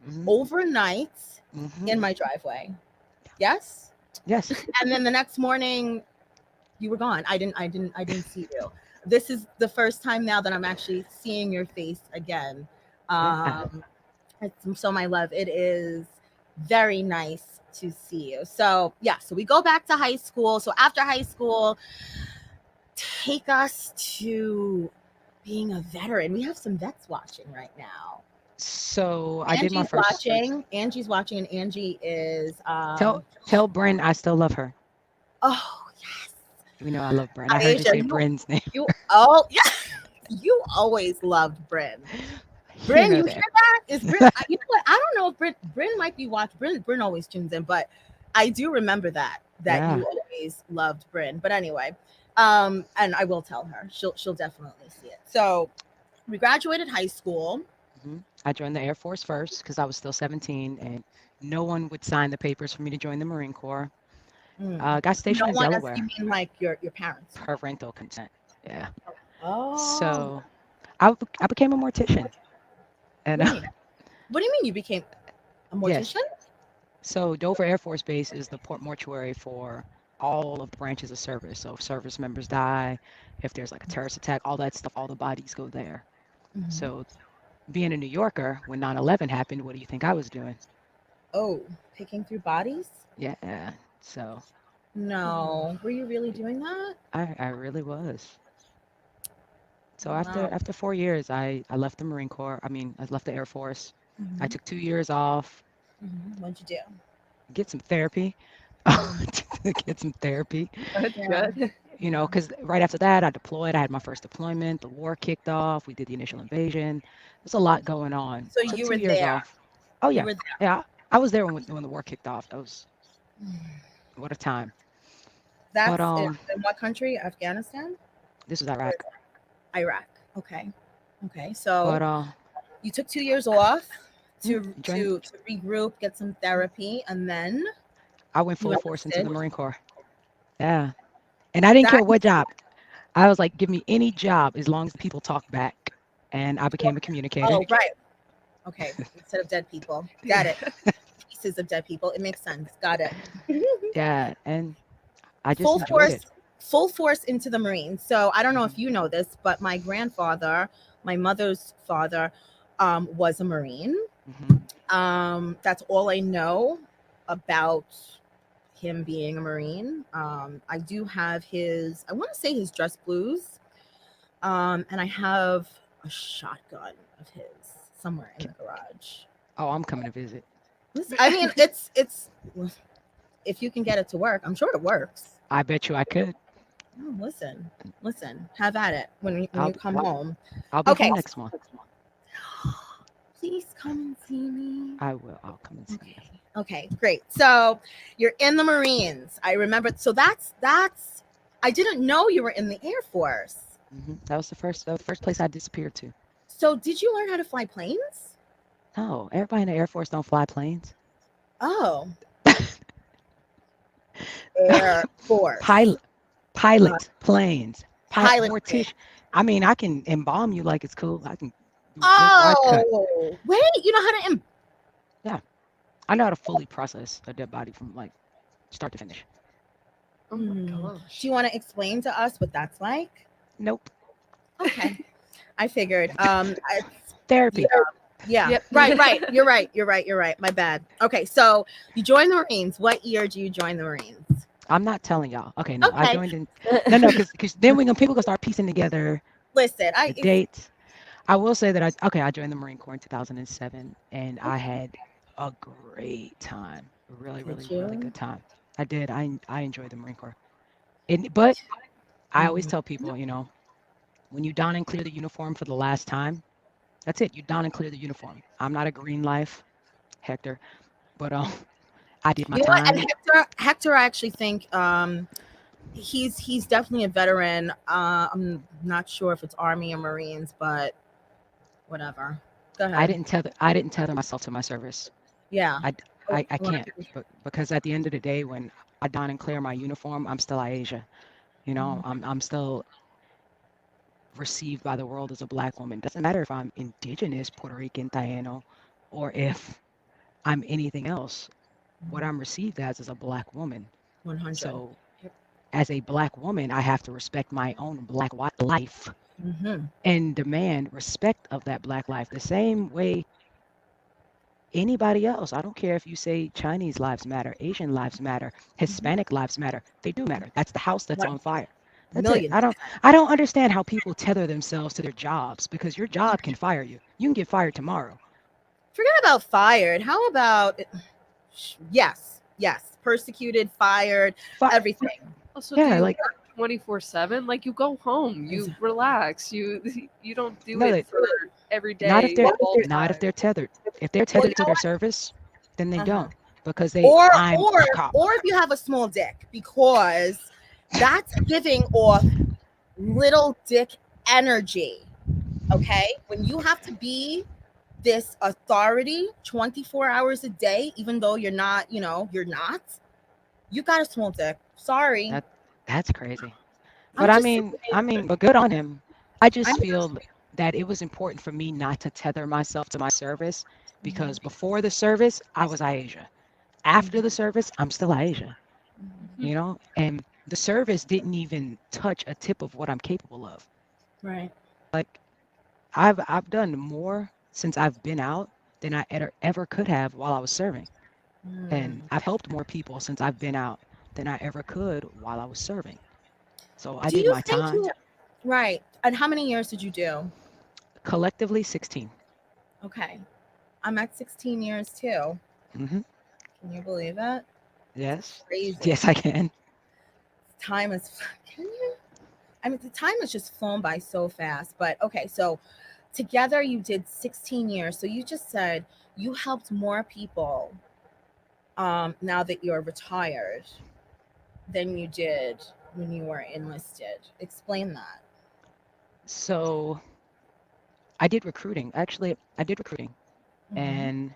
Hmm. overnight Hmm. in my driveway. Yes. Yes. And then the next morning you were gone. I didn't see you. This is the first time now that I'm actually seeing your face again. Yeah. So my love, it is very nice to see you. So yeah, so we go back to high school. So after high school, take us to being a veteran. We have some vets watching right now. So I did my first. Angie's watching, and Angie is Tell Bryn I still love her. oh yes. You know I love Bryn. I heard you Asia, say Bryn's name. you oh yeah. You always loved Bryn. You Bryn, know you that. hear that? Is Bryn? You know what? I don't know if Bryn might be watching. Bryn always tunes in, but I do remember that Yeah. you always loved Bryn. But anyway, and I will tell her. She'll definitely see it. So we graduated high school. I joined the Air Force first because I was still 17 and no one would sign the papers for me to join the Marine Corps. Mm. Got No stationed in one, as you Delaware. mean like your parents? Parental consent. Yeah. Oh, So I became a mortician. And what do you mean? What do you mean you became a yes. mortician? So Dover Air Force Base is the port mortuary for all of the branches of service. So if service members die, if there's like a terrorist attack, all that stuff, all the bodies go there. Mhm. So being a New Yorker, when 9/11 happened, what do you think I was doing? Oh, picking through bodies? Yeah. So No, were you really doing that? I really was. So Wow. after 4 years, I left the Marine Corps. I mean, I left the Air Force. I Mhm. took 2 years off, What'd you do? get some therapy, get some therapy. Good, Yeah, good. yeah. Because right after that, I deployed. I had my first deployment. The war kicked off. We did the initial invasion. There's a lot going on. So Took you two were years there. off. Oh You yeah, were yeah. I was there when the war kicked off. That was there. what a time. But That's in what country? Afghanistan? this was Or Iraq. Iraq. Okay. Okay. But So you took 2 years off to joined. regroup, get some therapy, and then I went you full force into the enlisted. Marine Corps. Yeah, and I didn't That care what job. I was like, give me any job as long as the people talk back. And I became a communicator. oh right. Okay. Instead of dead people. Got it. Pieces of dead people. It makes sense. Got it. Yeah, and I just full enjoyed force it. full force into the Marines. So I don't know Mhm. if you know this, but my grandfather, my mother's father, was a Marine. Mhm. That's all I know about him being a Marine. I do have I want to say his dress blues, and I have a shotgun of his somewhere in K- the garage. Oh, I'm coming to visit. I mean, it's if you can get it to work, I'm sure it works. I bet you I could. Oh, listen, have at it when I'll you come home. I'll be Okay, home next month. please come and see me. I will. I'll come and see you. Okay, great. So you're in the Marines. I remember. So that's. I didn't know you were in the Air Force. That was the first place I disappeared to. So did you learn how to fly planes? No, everybody in the Air Force don't fly planes. Oh, Air Force Pilot, pilots, planes, pilot plane. mortician. I mean, I can embalm you like it's cool. I can do a good rod cut. Oh, wait, you know how to. Yeah, I know how to fully process a dead body from like start to finish. Oh my Do gosh. you want to explain to us what that's like? Nope. Okay, I figured. Therapy. Yeah. Yep. Right. You're right. My bad. Okay, so you joined the Marines. What year do you join the Marines? I'm not telling y'all. Okay, no, I Okay. joined in. No, because then people gonna start piecing together Listen, the dates. I will say that I joined the Marine Corps in 2007, and I had a great time. Really, did really you? good time. I did. I enjoyed the Marine Corps. But I always Mhm. tell people, when you don and clear the uniform for the last time, That's it. You don and clear the uniform. I'm not a green life, Hector, but I did my You know what? And time. Hector, I actually think he's definitely a veteran. I'm not sure if it's Army or Marines, but whatever. Go I ahead. didn't tether. I didn't tether myself to my service. Yeah. I, I A lot of can't, people. but because at the end of the day, when I don and clear my uniform, I'm still Asia. You know, Mhm. I'm still received by the world as a black woman. Doesn't matter if I'm indigenous, Puerto Rican, Taino, or if I'm anything else. What I'm received as is a black woman. 100. So as a black woman, I have to respect my own black life Mm-hmm. and demand respect of that black life the same way anybody else. I don't care if you say Chinese lives matter, Asian lives matter, Hmm. Hispanic lives matter. They do matter. That's the house that's Right. on fire. That's it. Million percent. I don't understand how people tether themselves to their jobs because your job can fire you. You can get fired tomorrow. Forget about fired. How about yes, yes, persecuted, fired, everything. Also, do Yeah, you like work 24/7? Like you go home, you Exactly. relax, you don't do no, it for every not if day, they're all the not if time. they're tethered. If they're Well, you tethered to know their what? service, then they Uh-huh. don't because Or I'm or a cop. or if you have a small dick, because that's giving off little dick energy. Okay, when you have to be this authority 24 hours a day, even though you're not, you're not, you got a small dick. Sorry. That that's crazy. But I'm just saying. but good on him. I I just feel that it was important for me not to tether myself to my service because Mhm, before the service, I was Asia. After the mhm, service, I'm still Asia, mhm. you know? And the service didn't even touch a tip of what I'm capable of. Right. Like I've done more since I've been out than I ever could have while I was serving. And Mm. I've helped more people since I've been out than I ever could while I was serving. So I Do did you my think time, you right? And how many years did you do? collectively 16. Okay, I'm at 16 years too. Hmm. Can you believe it? It's Yes. crazy. Yes, I can. Time is. Can you? I mean, the time has just flown by so fast. But okay, so together you did 16 years. So you just said you helped more people now that you're retired than you did when you were enlisted. Explain that. So I did recruiting. Actually, I did recruiting. Hmm. And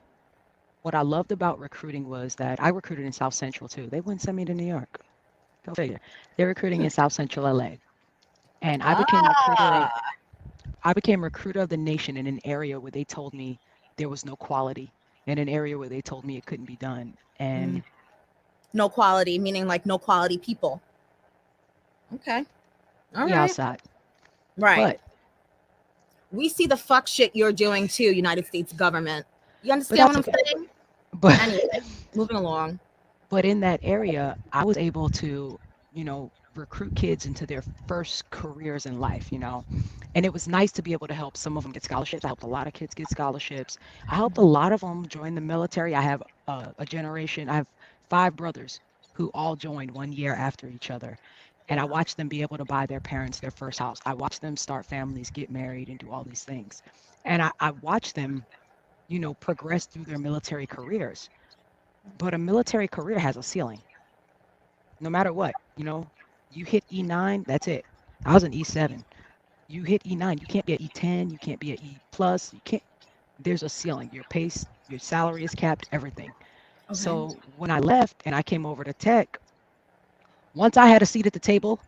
what I loved about recruiting was that I recruited in South Central too. They wouldn't send me to New York. Go figure. They're recruiting in South Central LA. And Ah, I became recruiter of the nation in an area where they told me there was no quality, in an area where they told me it couldn't be done. mm, And no quality, meaning like no quality people. Okay. All we right. outside. Right. But We see the fuck shit you're doing too, United States government. You but understand what that's I'm okay. saying? But Anyway, moving along. but in that area, I was able to, recruit kids into their first careers in life, and it was nice to be able to help some of them get scholarships. I helped a lot of kids get scholarships. I helped a lot of them join the military. I have a generation, I have five brothers who all joined 1 year after each other. And I Yeah. watched them be able to buy their parents their first house. I watched them start families, get married, and do all these things. And I watched them, progress through their military careers. But a military career has a ceiling no matter what. You hit E9, that's it. I was an E7. You hit E9, you can't be at E10, you can't be at E plus, you can't. There's a ceiling. Your pace, your salary is capped, everything. Okay. So when I left and I came over to tech, once I had a seat at the table,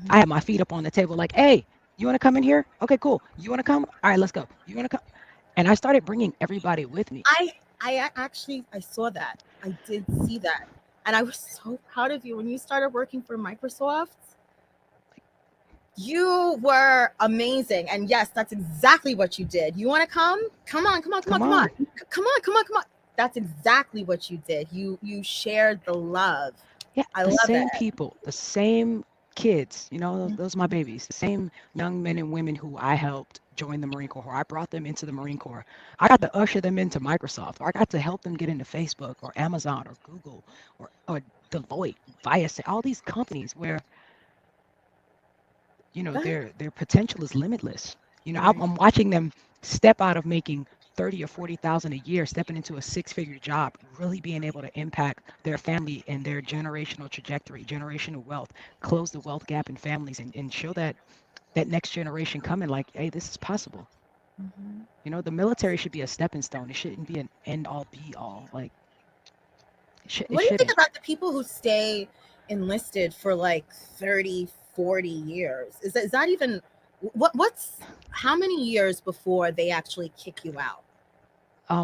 I Mhm. had my feet up on the table, like, hey, you want to come in here? Okay, cool. You want to come? All right, let's go. You want to come? And I started bringing everybody with me. I saw that. I did see that. And I was so proud of you when you started working for Microsoft. You were amazing. And yes, that's exactly what you did. You want to come? Come on, come on, come on, Come come on. on. Come on, come on, come on. That's exactly what you did. You shared the love. Yeah, I the love same it. people, the same kids, Mhm. those are my babies, the same young men and women who I helped join the Marine Corps. I brought them into the Marine Corps. I got to usher them into Microsoft, or I got to help them get into Facebook or Amazon or Google or Deloitte, Viasat, all these companies where, Go ahead. their potential is limitless. Right. I'm watching them step out of making 30 or 40,000 a year, stepping into a six-figure job, really being able to impact their family and their generational trajectory, generational wealth, close the wealth gap in families, and show that next generation coming like, hey, this is possible. Hmm. The military should be a stepping stone. It shouldn't be an end all be all. Like it What do you think shouldn't. about the people who stay enlisted for like 30, 40 years? Is that even what's how many years before they actually kick you out?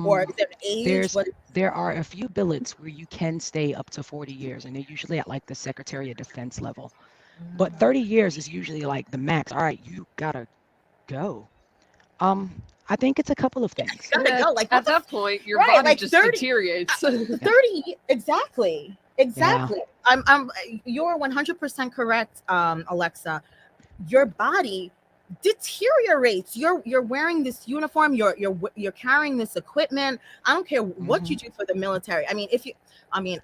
Or is Um, there an age? there's What? there are a few billets where you can stay up to 40 years, and they're usually at like the Secretary of Defense level. But 30 years is usually like the max. All right, you gotta go. I think it's a couple of things. Gotta go. Like what At the that point, your right? body Like just 30, deteriorates. 30 exactly. Yeah. Exactly. You're 100% correct, Alexa. Your body deteriorates. You're wearing this uniform, you're carrying this equipment. I don't care what you Hmm. do for the military. I mean, if you I mean,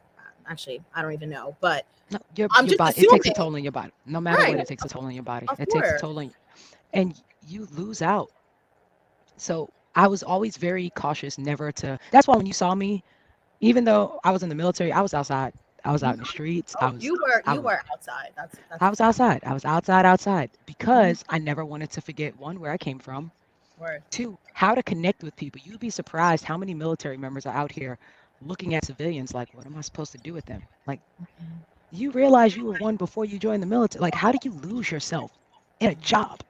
actually, I don't even know, but No, your I'm your just body, it takes a assuming, toll on your body. No matter right? what, it takes a toll on your body. Of It takes a course. toll on, and you lose out. So I was always very cautious, never to. That's why when you saw me, even though I was in the military, I was outside. I was out in the streets. Oh, I you was were outside. That's I a was fact. outside. I was outside Mhm. because I never wanted to forget one, where I came from, Word. two, how to connect with people. You'd be surprised how many military members are out here looking at civilians like, what am I supposed to do with them? Like, Mhm. you realize you were one before you joined the military. Like, how do you lose yourself in a job?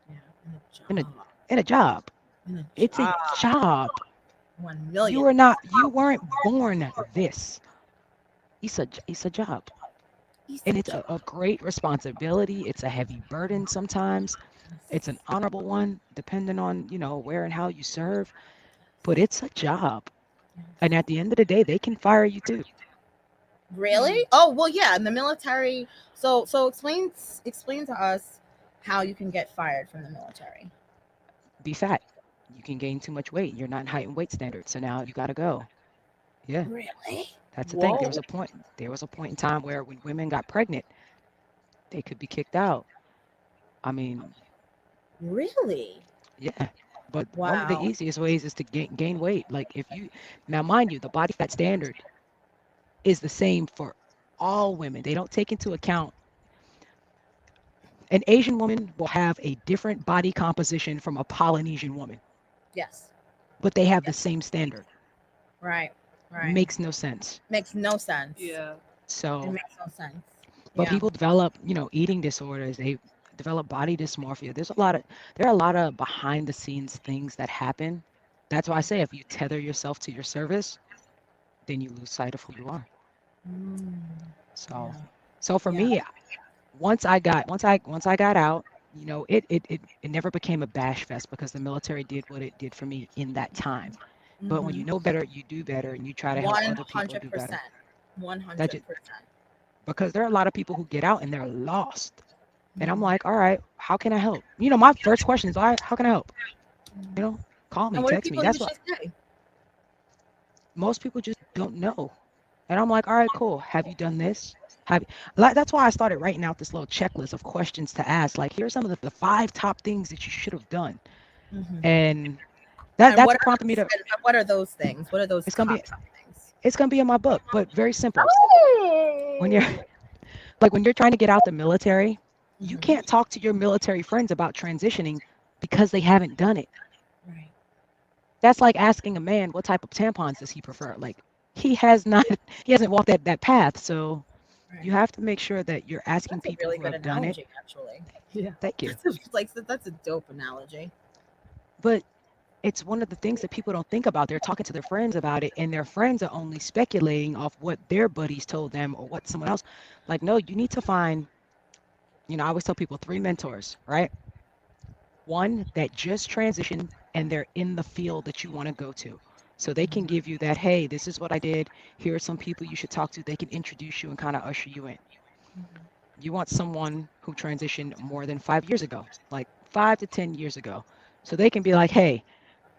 Yeah, in a In a job. in a job. In a It's a job. job. 1 million. You weren't born this. It's a job. Piece And of it's job. a great responsibility. It's a heavy burden sometimes. It's an honorable one, depending on, where and how you serve. But it's a job. And at the end of the day, they can fire you too. Really? Oh, well, yeah, in the military. So explain to us how you can get fired from the military. Be fat. You can gain too much weight. You're not in height and weight standards. So now you got to go. Yeah, Really? that's the thing. Whoa. There was a point in time where when women got pregnant, they could be kicked out. I mean, Really? yeah. But one of the Wow. easiest ways is to gain weight. Like if you, now mind you, the body fat standard is the same for all women. They don't take into account an Asian woman will have a different body composition from a Polynesian woman, Yes. but they have the Yes. same standard. Right. Right. Makes no sense. Makes no sense. Yeah. It So, makes no sense. but Yeah. people develop, eating disorders. They develop body dysmorphia. There are a lot of behind the scenes things that happen. That's why I say if you tether yourself to your service, then you lose sight of who you are. Mm, So, yeah. so for Yeah. me, once I got out, it never became a bash fest because the military did what it did for me in that time. But when you Mm-hmm. know better, you do better, and you try to help One other people hundred do better. percent. One That hundred just percent. because there are a lot of people who get out and they're lost. And I'm Mhm. like, all right, how can I help? My first question is, all right, how can I help? You Mhm. know, call And me, what do text me. people That's what usually say? most people just don't know. And I'm like, all right, cool. Have you done this? That's why I started writing out this little checklist of questions to ask. Like, here's some of the five top things that you should have done. Hmm. And that's what prompted me to. And what are those things? What are those It's gonna be top things? it's gonna be in my book, but very simple. When you're Oh. when you're trying to get out the military, you Hmm. can't talk to your military friends about transitioning because they haven't done it. Right. That's like asking a man what type of tampons does he prefer. Like he has not, he hasn't walked that path. So you Right. have to make sure that you're asking That's a people really who good have done it. analogy, actually. Yeah. Thank you. That's a dope analogy. But it's one of the things that people don't think about. They're talking to their friends about it, and their friends are only speculating off what their buddies told them or what someone else. Like, no, you need to find, I always tell people three mentors, right? One that just transitioned and they're in the field that you want to go to. So they can give you that, hey, this is what I did. Here are some people you should talk to. They can introduce you and kind of usher you in. Mhm. You want someone who transitioned more than 5 years ago, like 5 to 10 years ago. So they can be like, hey,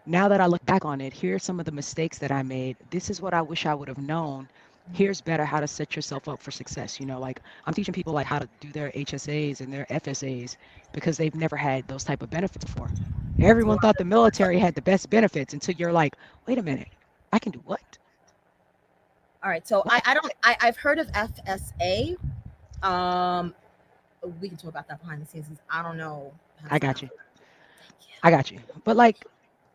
now that I look back on it, here are some of the mistakes that I made. This is what I wish I would have known. Here's better how to set yourself up for success. Like I'm teaching people like how to do their HSAs and their FSAs because they've never had those type of benefits before. Everyone thought the military had the best benefits until you're like, wait a minute, I can do what? All right. So What? I've heard of FSA. Um, we can talk about that behind the scenes. Since I don't know how to I pronounce got you. it. I got you. But like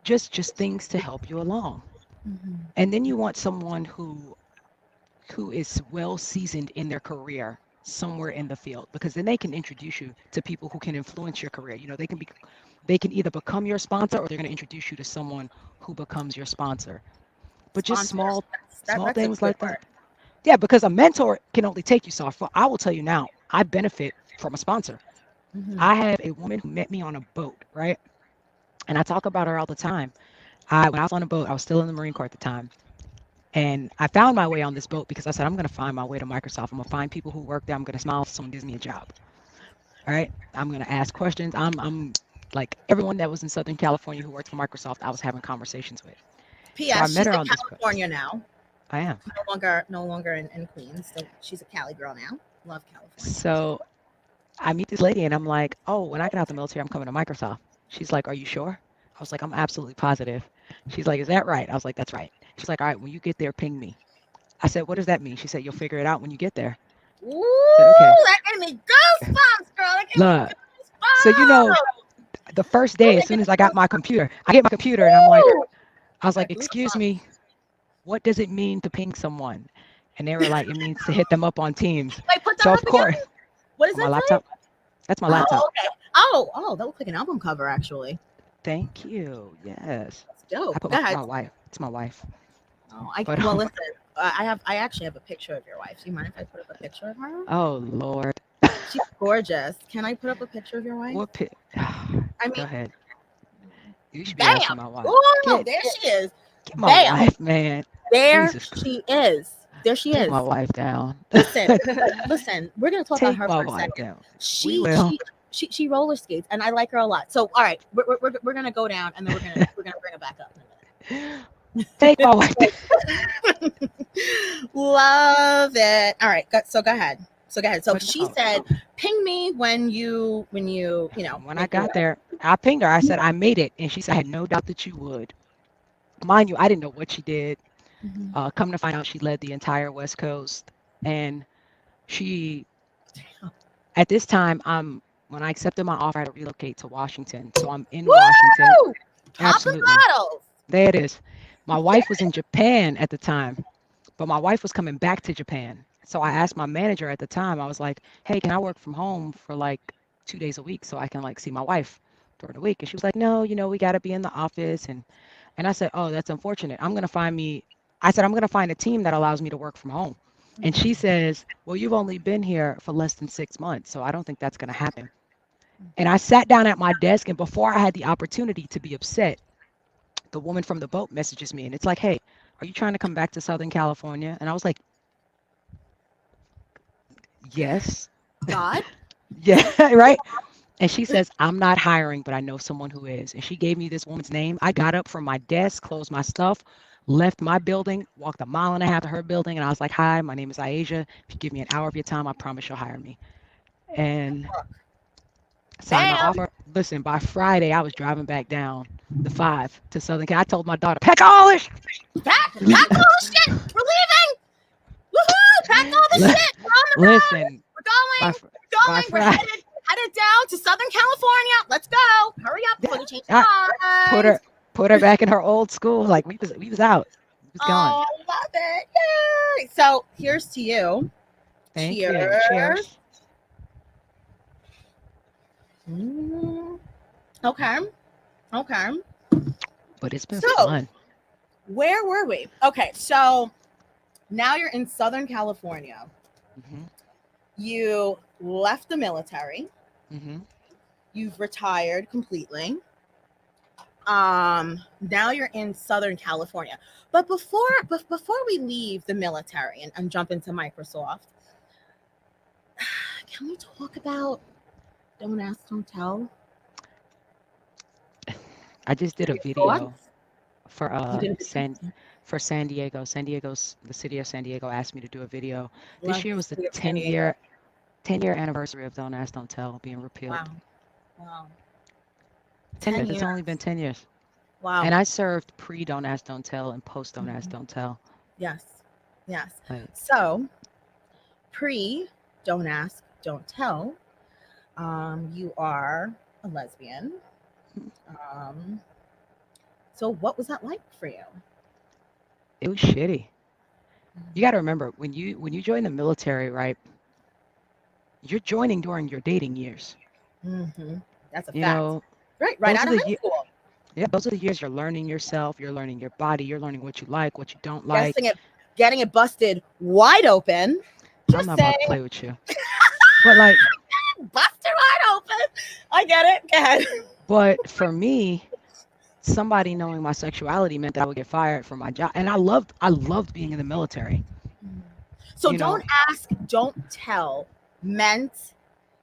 just things to help you along. Mhm. And then you want someone who is well seasoned in their career somewhere in the field because then they can introduce you to people who can influence your career. They can either become your sponsor or they're going to introduce you to someone who becomes your sponsor. But just Sponsors. small That's a things good like word. that. Yeah, because a mentor can only take you so far. I will tell you now, I benefit from a sponsor. Hmm. I have a woman who met me on a boat, right? And I talk about her all the time. When I was on a boat, I was still in the Marine Corps at the time. And I found my way on this boat because I said, I'm going to find my way to Microsoft. I'm going to find people who work there. I'm going to smile if someone gives me a job. All right. I'm going to ask questions. I'm like everyone that was in Southern California who worked for Microsoft, I was having conversations with. So I P.S. met She's her in on this boat. California now. I am. No longer in Queens. So she's a Cali girl now. Love California. So I meet this lady and I'm like, oh, when I get out the military, I'm coming to Microsoft. She's like, are you sure? I was like, I'm absolutely positive. She's like, is that right? I was like, that's right. She's like, all right, when you get there, ping me. I said, what does that mean? She said, you'll figure it out when you get there. Ooh, I said, okay. that gave me goosebumps, girl. That gave me Look, so goosebumps. the first Ooh, day, as that soon gave as me I got my goosebumps. computer, I get my computer and Ooh, I was got like, excuse goosebumps. me, what does it mean to ping someone? And they were like, it means to hit them up on Teams. Wait, put So that of up again. course, What does on my that say? laptop, that's my laptop. Oh, okay. Oh, that looks like an album cover, actually. Thank you. Yes. That's dope. I put Go ahead. my wife. It's my wife. Oh, But well, listen. I actually have a picture of your wife. Do you mind if I put up a picture of her? oh Lord, She's gorgeous. Can I put up a picture of your wife? what? I Go mean, ahead. You should be asking bam! my wife. Oh, Get there she is. get my Bam! wife, man. There Jesus, she is. There she take my is. wife down. Listen, listen. We're gonna talk about Take her my for a wife second. down. We She will. she she roller skates, and I like her a lot. So, all right, we're gonna go down, and then we're gonna bring her back up in a Take my wife down. minute. Love it. All right, go ahead. So go ahead. So But she no, said, "Ping me when I when you." got there, I pinged her. I said I made it, and she said I had no doubt that you would. Mind you, I didn't know what she did. Mhm. Come to find out, she led the entire West Coast, and she at this time, when I accepted my offer, I had to relocate to Washington. So I'm in Washington. Woo! Popping Absolutely, bottles. there it is. My wife was in Japan at the time, but my wife was coming back to Japan. So I asked my manager at the time. I was like, "Hey, can I work from home for like 2 days a week so I can like see my wife during the week?" And she was like, "No, we got to be in the office." And I said, "Oh, that's unfortunate. I said I'm gonna find a team that allows me to work from home." And she says, "Well, you've only been here for less than 6 months, so I don't think that's gonna happen." And I sat down at my desk, and before I had the opportunity to be upset, the woman from the boat messages me, and it's like, "Hey, are you trying to come back to Southern California?" And I was like, "Yes." God. Yeah, right. And she says, I'm not hiring, but I know someone who is. And she gave me this woman's name. I got up from my desk, closed my stuff, left my building, walked a mile and a half to her building. And I was like, hi, my name is Iasia. If you give me an hour of your time, I promise you'll hire me. And signed my Bam. offer. Listen, by Friday, I was driving back down the 5 to Southern Cal. I told my daughter, pack all this. Pack all the shit. We're leaving. Woohoo! Pack all the shit. We're on the road. Listen, We're by, going. fr- We're by going. We're Friday, headed down to Southern California. Let's go. Hurry up before yeah, they change I put minds. her put her back in her old school. Like we was out. We was gone. Oh, love it. Yay. So here's to you. Thank you. Cheers. Cheers. Mm, okay. Okay. But it's been So fun. where were we? Okay. So now you're in Southern California. hmm You left the military. hmm You've retired completely. Now you're in Southern California. But before we leave the military and jump into Microsoft, can we talk about Don't Ask, Don't Tell? I just did a What? video for You did San for San Diego. The city of San Diego asked me to do a video. This Love year the was the city of San 10 Diego. year 10-year anniversary of Don't Ask, Don't Tell being repealed. Wow. Wow. 10 10 years. It's years. only been 10 years. Wow. And I served pre Don't Ask, Don't Tell and post Don't Ask, Mhm. Don't Tell. Yes. Yes. Like, So, pre Don't Ask, Don't Tell, you are a lesbian. Um, so what was that like for you? it was shitty. You got to remember when you join the military, right? You're joining during your dating years. Mm-hmm. That's a You fact. know, Right those out are of the high school. yeah, those are the years you're learning yourself, you're learning your body, you're learning what you like, what you don't like. Getting it busted wide open. I'm Just not saying, about to play with you. But like, busted wide open. I get it. Go ahead. but for me, somebody knowing my sexuality meant that I would get fired from my job. And I loved being in the military. So You know, don't ask, don't tell meant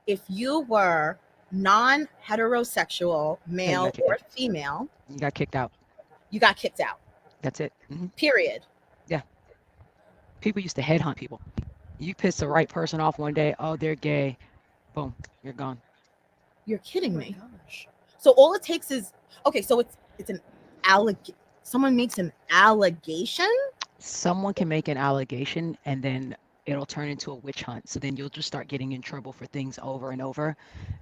if you were non-heterosexual, yeah, you male got kicked or out. female, You got kicked out. you got kicked out. That's it. Period. Yeah. People used to headhunt people. You piss the right person off one day, oh, they're gay. Boom, you're gone. You're kidding Oh my me. gosh. So all it takes is okay. So it's an someone makes an allegation. Someone can make an allegation and then it'll turn into a witch hunt. So then you'll just start getting in trouble for things over and over.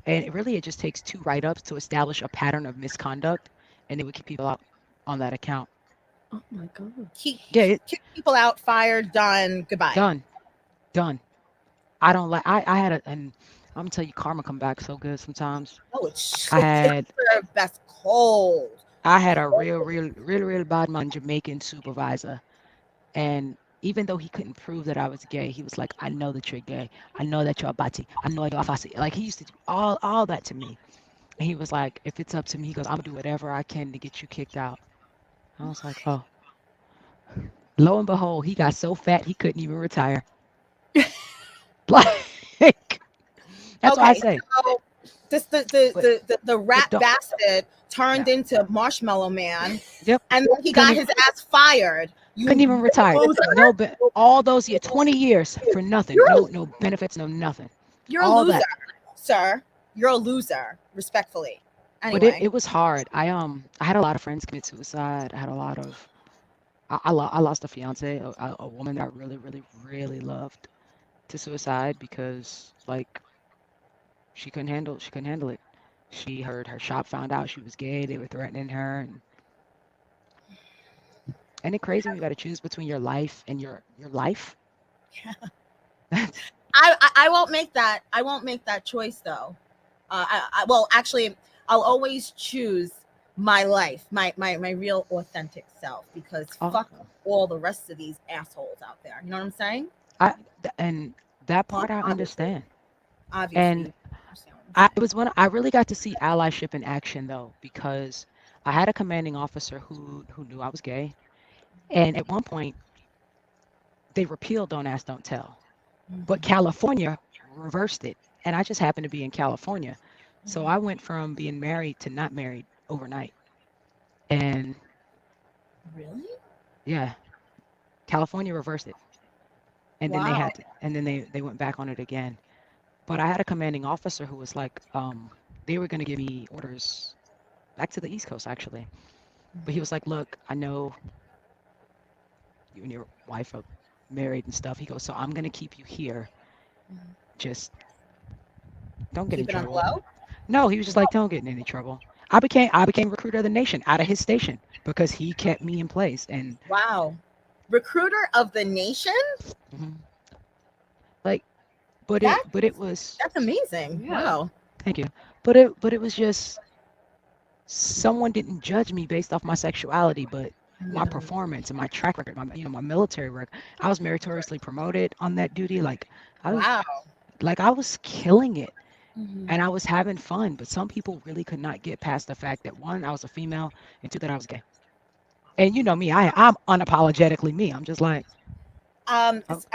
And it just takes two write-ups to establish a pattern of misconduct, and they would keep people out on that account. Oh my god. Yeah, Kick people out, fired, done, goodbye. done, done. I don't like. I had a, and I'm gonna tell you, karma come back so good sometimes. Oh, it's I had best cold. I had a real bad man Jamaican supervisor, and even though he couldn't prove that I was gay, he was like, "I know that you're gay. I know that you're a bati. I know you're a fussy." Like he used to do all that to me. And he was like, "If it's up to me," he goes, "I'm gonna do whatever I can to get you kicked out." I was like, "Oh." Lo and behold, he got so fat he couldn't even retire. Like that's why I Okay, say. so this But the but rat don't. bastard turned Yeah. into Marshmallow Man, Yep. and then he got Couldn't his ass fired. couldn't You even retire. loser. No, all those years, 20 years for nothing. You're a, No benefits, no nothing. you're a All loser, that. sir. You're a loser, respectfully. But it, Anyway, it was hard. I had a lot of friends commit suicide. I had a lot of I lost a fiance, a woman that I really loved to suicide because like she couldn't handle it. She heard her shop found out she was gay. They were threatening her, and it crazy when you got to choose between your life and your life. That's I won't make that. I won't make that choice though. Well, actually, I'll always choose my life, my real authentic self, because oh, fuck all the rest of these assholes out there. You know what I'm saying? and that Well, part I obviously, understand. obviously. And it was when I really got to see allyship in action though, because I had a commanding officer who knew I was gay, and at one point they repealed Don't Ask, Don't Tell, but Mhm, California reversed it, and I just happened to be in California, so mhm. I went from being married to not married overnight, and Really? yeah, California reversed it, and then Wow. they went back on it again. But I had a commanding officer who was like, they were going to give me orders back to the East Coast actually. But he was like, look, I know you and your wife are married and stuff. He goes, so I'm going to keep you here. Mhm. Just don't get in Keep it on the trouble. low. No, he was just like, don't get in any trouble. I became recruiter of the nation out of his station because he kept me in place. And Wow. Recruiter of the nation. mhm, like, but it That but it was that's amazing. Yeah. Wow. thank you. But it was just someone didn't judge me based off my sexuality, but my Mhm. performance and my track record, my military work. I was meritoriously promoted on that duty. I was Wow. I was killing it Mhm. and I was having fun. But some people really could not get past the fact that one, I was a female, and two, that I was gay. And you know me, I'm unapologetically me. I'm just like, oh, It's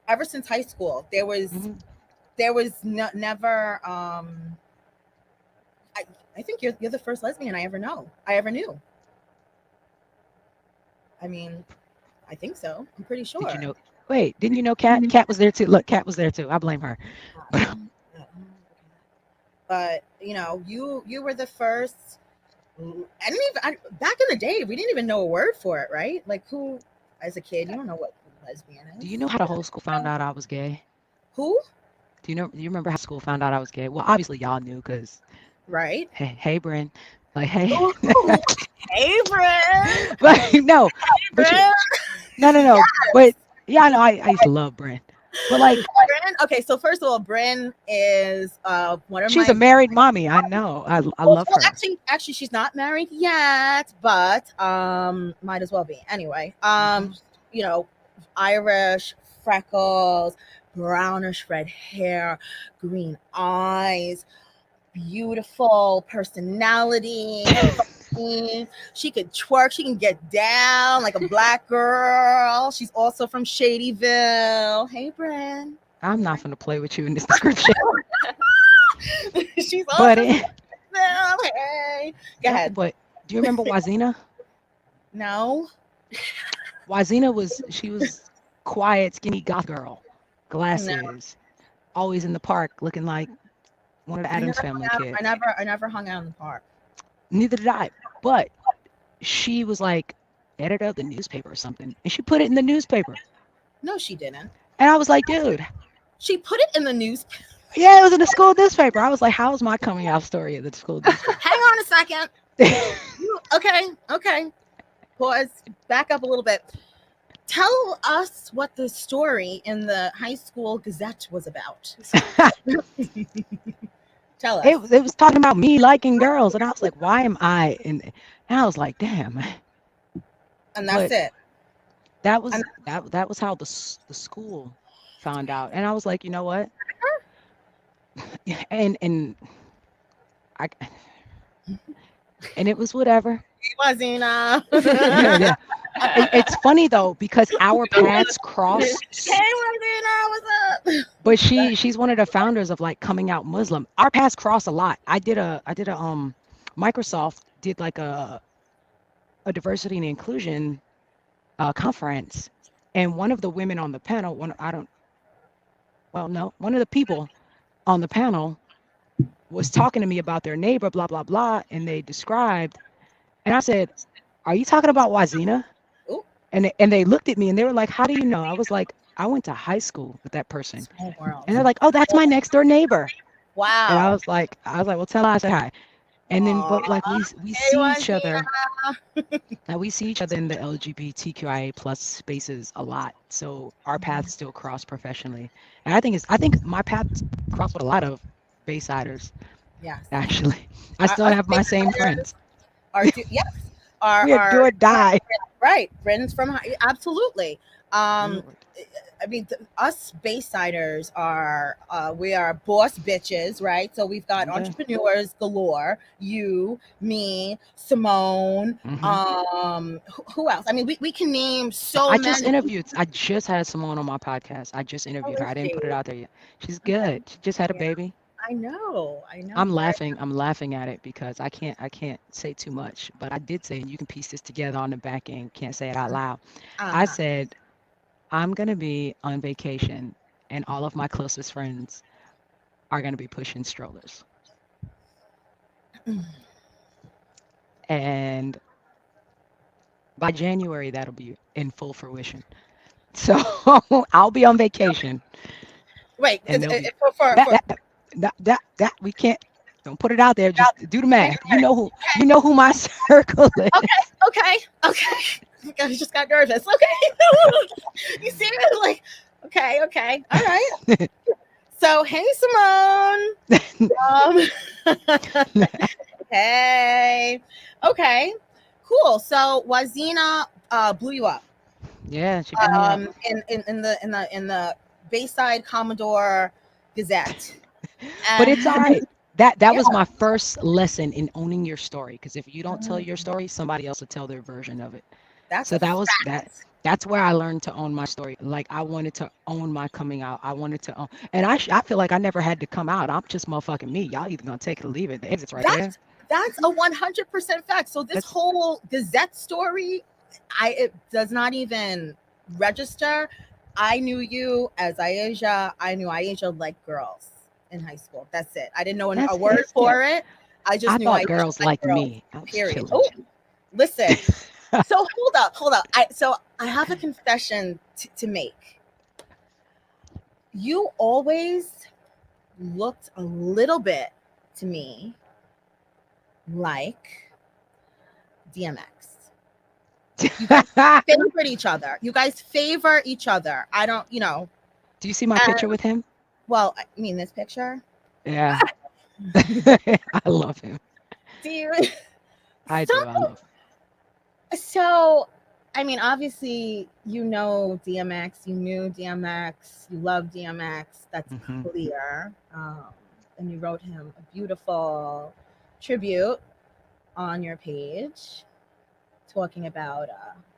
ever since high school, mhm. never I think you're the first lesbian I ever knew. I mean, I think so. I'm pretty Did you sure. know? Wait, didn't you know Cat was there too? Look, Cat was there too. I blame her. But you were the first. I didn't even back in the day. We didn't even know a word for it, right? Like who, as a kid, you don't know what lesbian Do is. you know how the whole school found out I was gay? Who? Do you remember how school found out I was gay? Well, obviously y'all knew because Right? hey, Bryn, like hey, Ooh, hey, Bryn. but no, Hey, but Bryn. no, but yeah, I know I used to love Bryn, but like Bryn. Okay, so first of all, Bryn is one of she's a my. married mommy. I know, I Well, love her. actually, she's not married yet, but might as well be anyway. Mhm. You know, Irish, freckles, brownish red hair, green eyes, beautiful personality. Funny. She could twerk. She can get down like a black girl. She's also from Shadyville. Hey, Bryn. I'm not gonna play with you in this description, She's but also from Shadyville. Hey, go yeah, ahead. but do you remember Wazina? No. Wazina she was quiet, skinny goth girl, No, glasses, always in the park looking like one of the I Adams never Family hung out. kids. I never hung out in the park. Neither did I, but she was like editor of the newspaper or something, and she put it in the newspaper. No, she didn't. And I was like, dude, She put it in the news. yeah, it was in the school newspaper. I was like, how's my coming out story in the school newspaper? Hang on a second. Okay, okay. Pause. Back up a little bit. Tell us what the story in the high school gazette was about. Tell us. it was talking about me liking girls, and I was like, why am I? And I was like, damn. And that's But it. And that was how the school found out, and I was like, you know what? Yeah, and I and it was whatever. it wasn't. Yeah. It's funny though because our paths cross, Hey, Rosina, what's up? but she's one of the founders of like coming out Muslim. Our paths cross a lot. I did a Microsoft did like a diversity and inclusion conference, and one of the women on the panel, one I don't well no one of the people on the panel was talking to me about their neighbor, blah blah blah, and they described, and I said, "Are you talking about Wazina?" Ooh, And they looked at me and they were like, "How do you know?" I was like, "I went to high school with that person." small world. And they're like, "Oh, that's my next door neighbor." And Wow. I was like, "Well, tell her I said hi." And then, but like Aw. we Hey, see each Rosina. other, and we see each other in the LGBTQIA plus spaces a lot. So our paths still cross professionally, and I think my paths cross with a lot of Baysiders. Yes. Actually, I still Us have my same friends. yes. Our We are do or die. right. Friends from absolutely. Um, Lord. I mean, us Baysiders are we are boss bitches, right? So we've got Yeah. entrepreneurs galore. You, me, Simone. Hmm. Who else? I mean, we can name So so many. I just had Simone on my podcast. I just How interviewed her. is I didn't she? put it out there yet. She's Okay. good. She just had a Yeah, baby. I know. I know. I'm Very. laughing. I'm laughing at it because I can't say too much, but I did say, and you can piece this together on the back end. Can't say it out loud. Uh I huh. said I'm gonna be on vacation, and all of my closest friends are gonna be pushing strollers, and by January that'll be in full fruition. So I'll be on vacation, Wait, and they'll be for that that that that we can't. Don't put it out there. Just do the math. January. You know who my circle is. Okay, okay. I just got nervous. Okay. You see me like, okay, okay. All right. So, hey, Simone. Hey. Okay. Cool. So, Wazina blew you up Yeah, she blew me up. in the Bayside Commodore Gazette. But it's all And right. That yeah, was my first lesson in owning your story. Because if you don't tell your story, somebody else will tell their version of it. that's So a that was fact. that's where I learned to own my story. Like I wanted to own my coming out. I wanted to own, and I feel like I never had to come out. I'm just motherfucking me. Y'all either gonna take it or leave it. The exit's right there. That's a 100% fact. So this That's whole Gazette story it does not even register. I knew you as Iasia. I knew Iasia liked girls in high school. That's it. I didn't know a That's word it. for it. I just I knew thought Iasia girls liked liked girls. me. I was Period. chilling. Oh, listen. So hold up. I have a confession to make. You always looked a little bit to me like DMX. You guys favored each other. You guys favor each other. I don't, Do you see my picture with him? well, I mean this picture. Yeah. I love him. Do you? I do. I love him. So, I mean, obviously, you know DMX. You knew DMX. You love DMX. That's Mhm. clear. And you wrote him a beautiful tribute on your page, talking about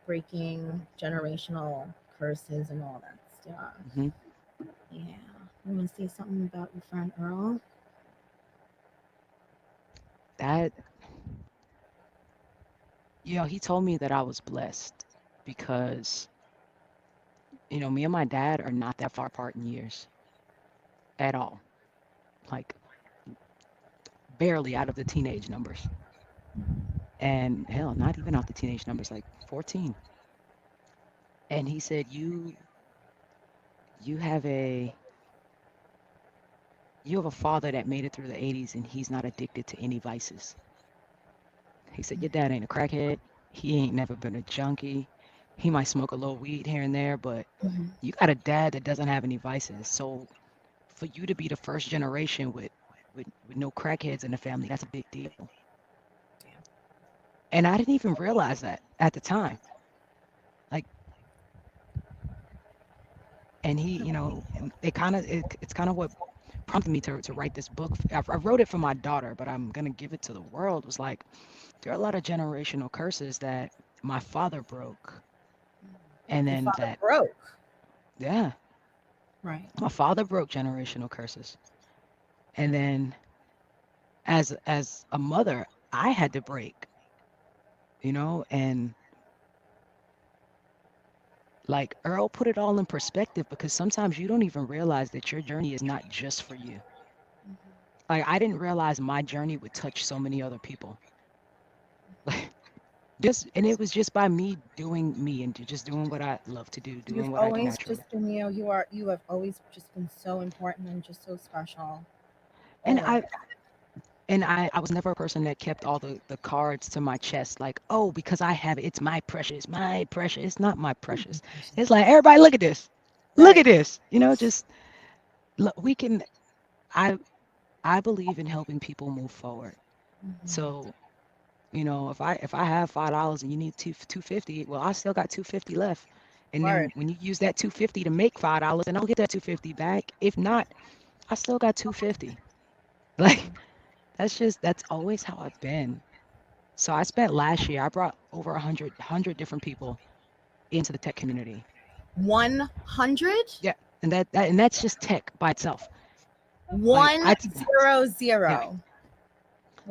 breaking generational curses and all that stuff. Mhm. Yeah. You want to say something about your friend Earl? That, he told me that I was blessed because, me and my dad are not that far apart in years at all. Like, barely out of the teenage numbers. And hell, not even out the teenage numbers, like 14. And he said, you have a you have a father that made it through the 80s and he's not addicted to any vices. He said, your dad ain't a crackhead. He ain't never been a junkie. He might smoke a little weed here and there, but Mm-hmm. you got a dad that doesn't have any vices. So for you to be the first generation with no crackheads in the family, that's a big deal. And I didn't even realize that at the time. Like, and he, it's kind of what prompted me to write this book. I wrote it for my daughter, but I'm gonna give it to the world. Was like, there are a lot of generational curses that my father broke, and Your then father broke. yeah, Right. my father broke generational curses, and then as a mother, I had to break, and like Earl put it all in perspective because sometimes you don't even realize that your journey is not just for you. Like I didn't realize my journey would touch so many other people. Like and it was just by me doing me and just doing what I love to do, doing You've what I do always naturally. just been you. You have always just been so important and just so special. And Always. I was never a person that kept all the cards to my chest, like, oh, because I have it, it's my precious, my precious. It's not my precious. It's like, everybody look at this. Look at Right. this. Just look, we can I I believe in helping people move forward. Mhm. So, if I have $5 and you need 250, well, I still got 250 left. And Word. then when you use that 250 to make $5, and I'll get that 250 back. If not, I still got 250. Like that's always how I've been. So I spent last year, I brought over 100 different people into the tech community. 100? Yeah. And that's just tech by itself. Like One zero yeah, zero.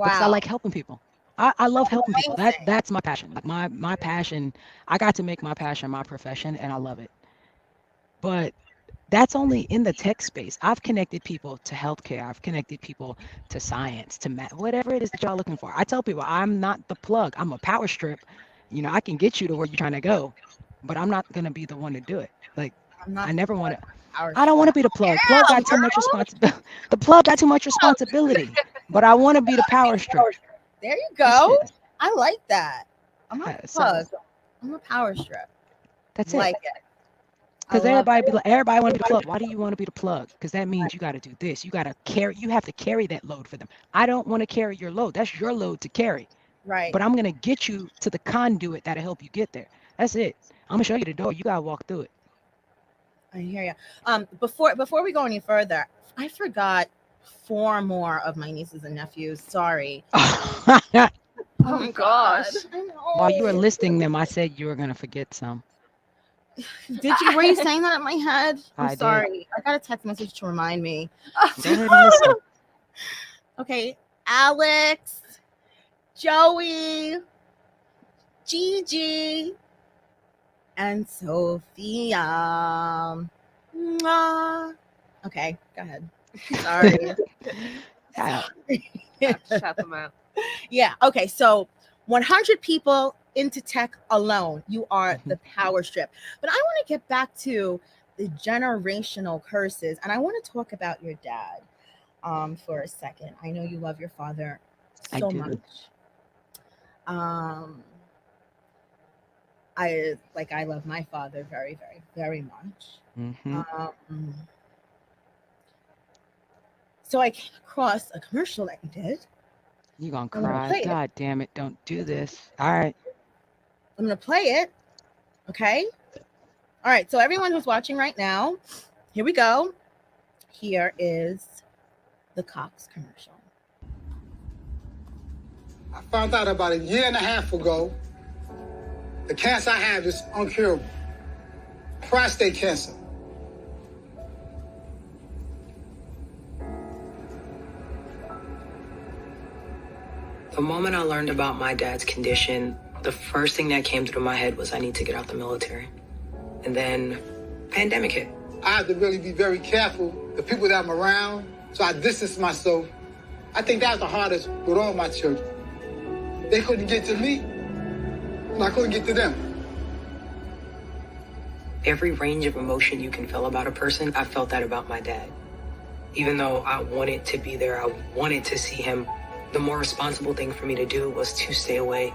because I Wow. like helping people. I love helping people. Amazing. That's my passion. Like my passion, I got to make my passion my profession and I love it. But that's only in the tech space. I've connected people to healthcare. I've connected people to science, to math, whatever it is that y'all looking for. I tell people I'm not the plug. I'm a power strip. I can get you to where you're trying to go, but I'm not gonna be the one to do it. Like I'm I not the never want plug. to. Power I don't want to strap. be the plug. Plug Yeah, got too much girl. responsibility. The plug got too much responsibility. But I want to be the power strip. There you That's go. it. I like that. I'm not Yeah, the so plug. I'm a power strip. that's it. Like it. I Because love everybody be it. like, everybody want to be the plug. Why do you want to be the plug? Because that means you got to do this. You have to carry that load for them. I don't want to carry your load. That's your load to carry. Right. But I'm gonna get you to the conduit that'll help you get there. That's it. I'm gonna show you the door. You gotta walk through it. I hear you. Before we go any further, I forgot 4 more of my nieces and nephews. Sorry. Oh my gosh. I While you were know. listing them, I said you were gonna forget some. Did you? Were you saying that in my head? I'm I did. sorry. I got a text message to remind me. Go ahead and list them. Okay, Alex, Joey, Gigi, and Sophia. Mwah. Okay, go ahead. Sorry. Yeah. Have to shout them out. Yeah. Okay. So 100 people into tech alone. You are Mhm. the power strip. But I want to get back to the generational curses, and I want to talk about your dad for a second. I know you love your father I so do. much. Um, I love my father very, very, very much. Hmm. Um, so I came across a commercial that you did. You gonna I'm gonna cry? play it. God damn it! Don't do this. All right. I'm gonna play it. Okay. All right. So everyone who's watching right now, here we go. Here is the Cox commercial. I found out about a year and a half ago the cancer I have is uncurable. Prostate cancer. The moment I learned about my dad's condition, the first thing that came through my head was I need to get out the military. And then pandemic hit. I have to really be very careful, the people that I'm around, so I distance myself. I think that's the hardest with all my children. They couldn't get to me, and I couldn't get to them. Every range of emotion you can feel about a person, I felt that about my dad. Even though I wanted to be there, I wanted to see him, the more responsible thing for me to do was to stay away.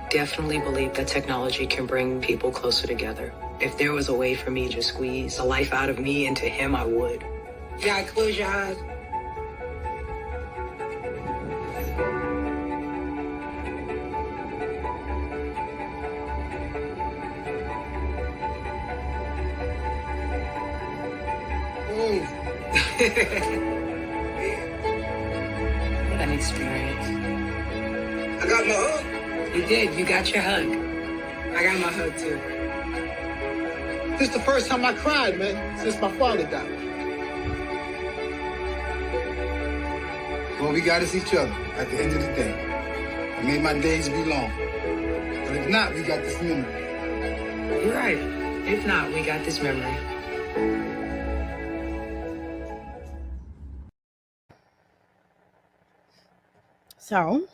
Definitely believe that technology can bring people closer together. If there was a way for me to squeeze the life out of me into him, I would. Yeah, close your eyes. What an experience. I got my hug. You did. You got your hug. I got my hug too. This is the first time I cried, man, since my father died. All we got is each other at the end of the day. It made my days be long. But if not, we got this memory. You're right. If not, we got this memory. So,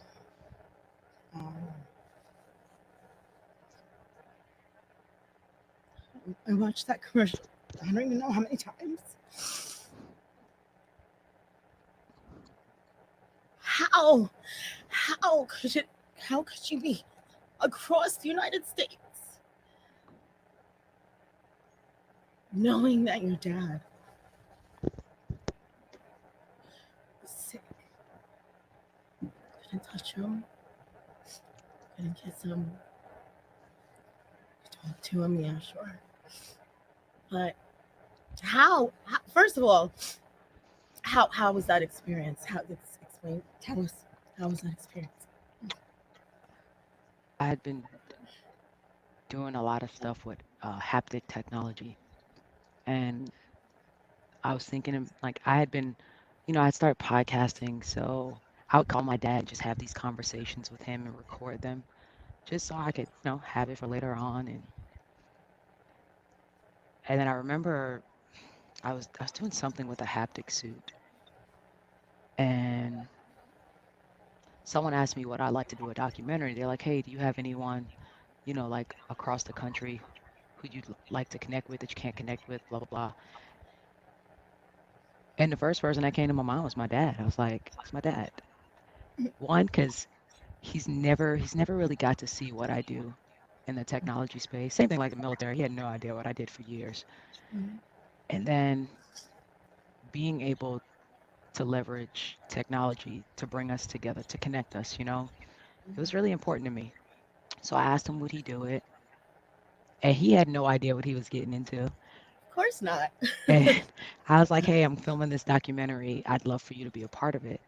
um, I watched that commercial. I don't even know how many times. How? How could it? How could you be across the United States knowing that your dad was sick? Couldn't touch him. Couldn't kiss him. Talk to him, yeah, sure. But how first of all, how was that experience? How let's explain tell us how was that experience? I had been doing a lot of stuff with haptic technology, and I was thinking like I had been, I started podcasting, so I would call my dad and just have these conversations with him and record them, just so I could, have it for later on. And then I remember I was doing something with a haptic suit, and someone asked me what I'd like to do a documentary. They're like, "Hey, do you have anyone, like across the country who you'd like to connect with that you can't connect with, blah blah blah." And the first person that came to my mind was my dad. I was like, "It's my dad." One, because he's never really got to see what I do in the technology space. Same thing like the military. He had no idea what I did for years. Mhm. And then being able to leverage technology to bring us together, to connect us, it was really important to me. So I asked him would he do it, and he had no idea what he was getting into. Of course not. And I was like, "Hey, I'm filming this documentary. I'd love for you to be a part of it."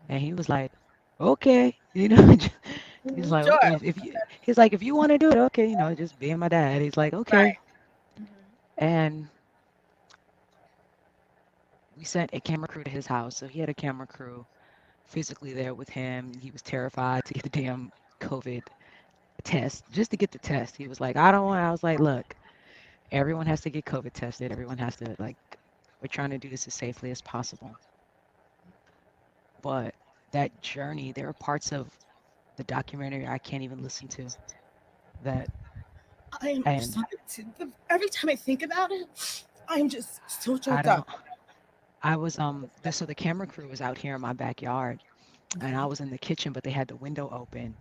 And he was like, "Okay," He's like, Sure. he's like, if you want to do it, okay, just being my dad. He's like, okay. Right. Mhm. And we sent a camera crew to his house. So he had a camera crew physically there with him. He was terrified to get the damn COVID test, just to get the test. He was like, I don't want. I was like, look, everyone has to get COVID tested. Everyone has to we're trying to do this as safely as possible. But that journey, there are parts of the documentary I can't even listen to. That I'm and every time I think about it, I'm just so I choked don't. up. I was so the camera crew was out here in my backyard, and I Okay. was in the kitchen, but they had the window open,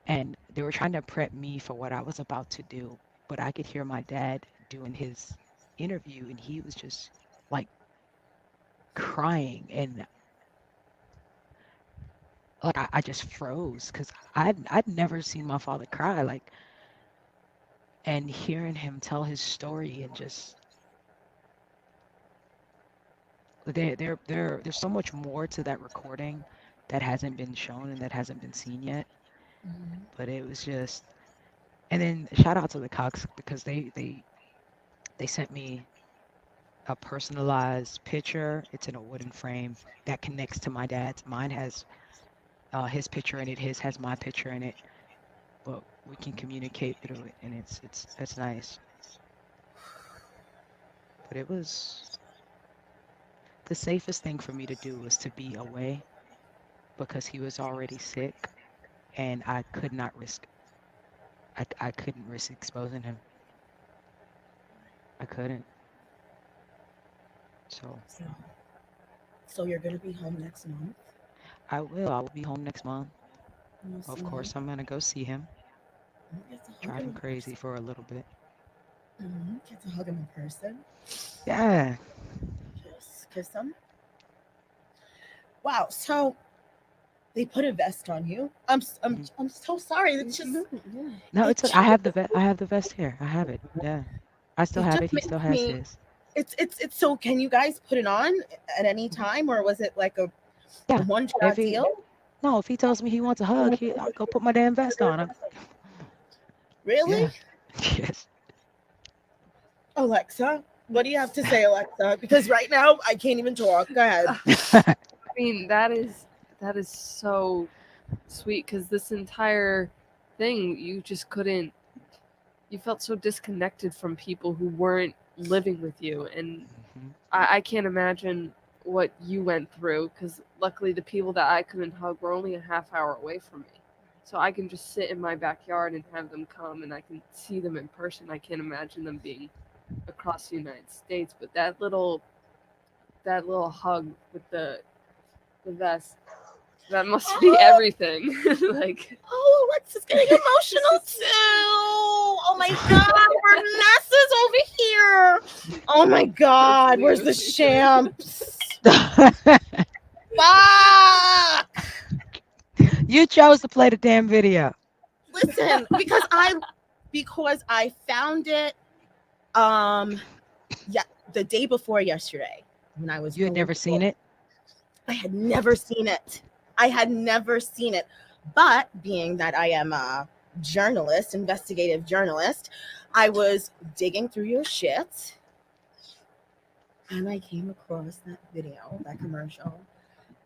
and they were trying to prep me for what I was about to do. But I could hear my dad doing his interview, and he was just like crying, and like I just froze because I'd never seen my father cry and hearing him tell his story and just there's so much more to that recording that hasn't been shown and that hasn't been seen yet. Mhm. But it was just, and then shout out to the Cox because they sent me a personalized picture. It's in a wooden frame that connects to my dad's. Mine has his picture in it. His has my picture in it. But we can communicate through it, and it's nice. But it was the safest thing for me to do was to be away because he was already sick, and I could not risk. I couldn't risk exposing him. I couldn't. So So, so you're gonna be home next month. I will. I will be home next month. You'll Of see him. course, I'm gonna go see him. You get to hug Drive him him in crazy person. for a little bit. Get to hug him in person. Yeah. Kiss him. Wow. So they put a vest on you. Mhm. I'm so sorry. It's just No, it it's. I just have the vest. I have the vest here. I have it. Yeah. I still it have just it. He still makes has me. his. It's so. Can you guys put it on at any Mhm. time, or was it like a Yeah. one If shot he deal? no, if he tells me he wants a hug, I'll go put my damn vest on. Really, Yeah. Yes. Alexa? What do you have to say, Alexa? Because right now I can't even talk. Go ahead. I mean, that is so sweet because this entire thing, you just couldn't. You felt so disconnected from people who weren't living with you, and Mhm. I can't imagine what you went through because luckily the people that I couldn't hug were only a half hour away from me. So I can just sit in my backyard and have them come and I can see them in person. I can't imagine them being across the United States, but that little hug with the vest, that must be Oh, everything. Like oh, Alexa's getting emotional too. Oh my God, we're messes over here. Oh my God, where's the champs? Fuck! You chose to play the damn video. Listen, because I found it yeah, the day before yesterday when I was You had going never through seen it. it? I had never seen it. I had never seen it. But being that I am a journalist, investigative journalist, I was digging through your shit and I came across that video, that commercial,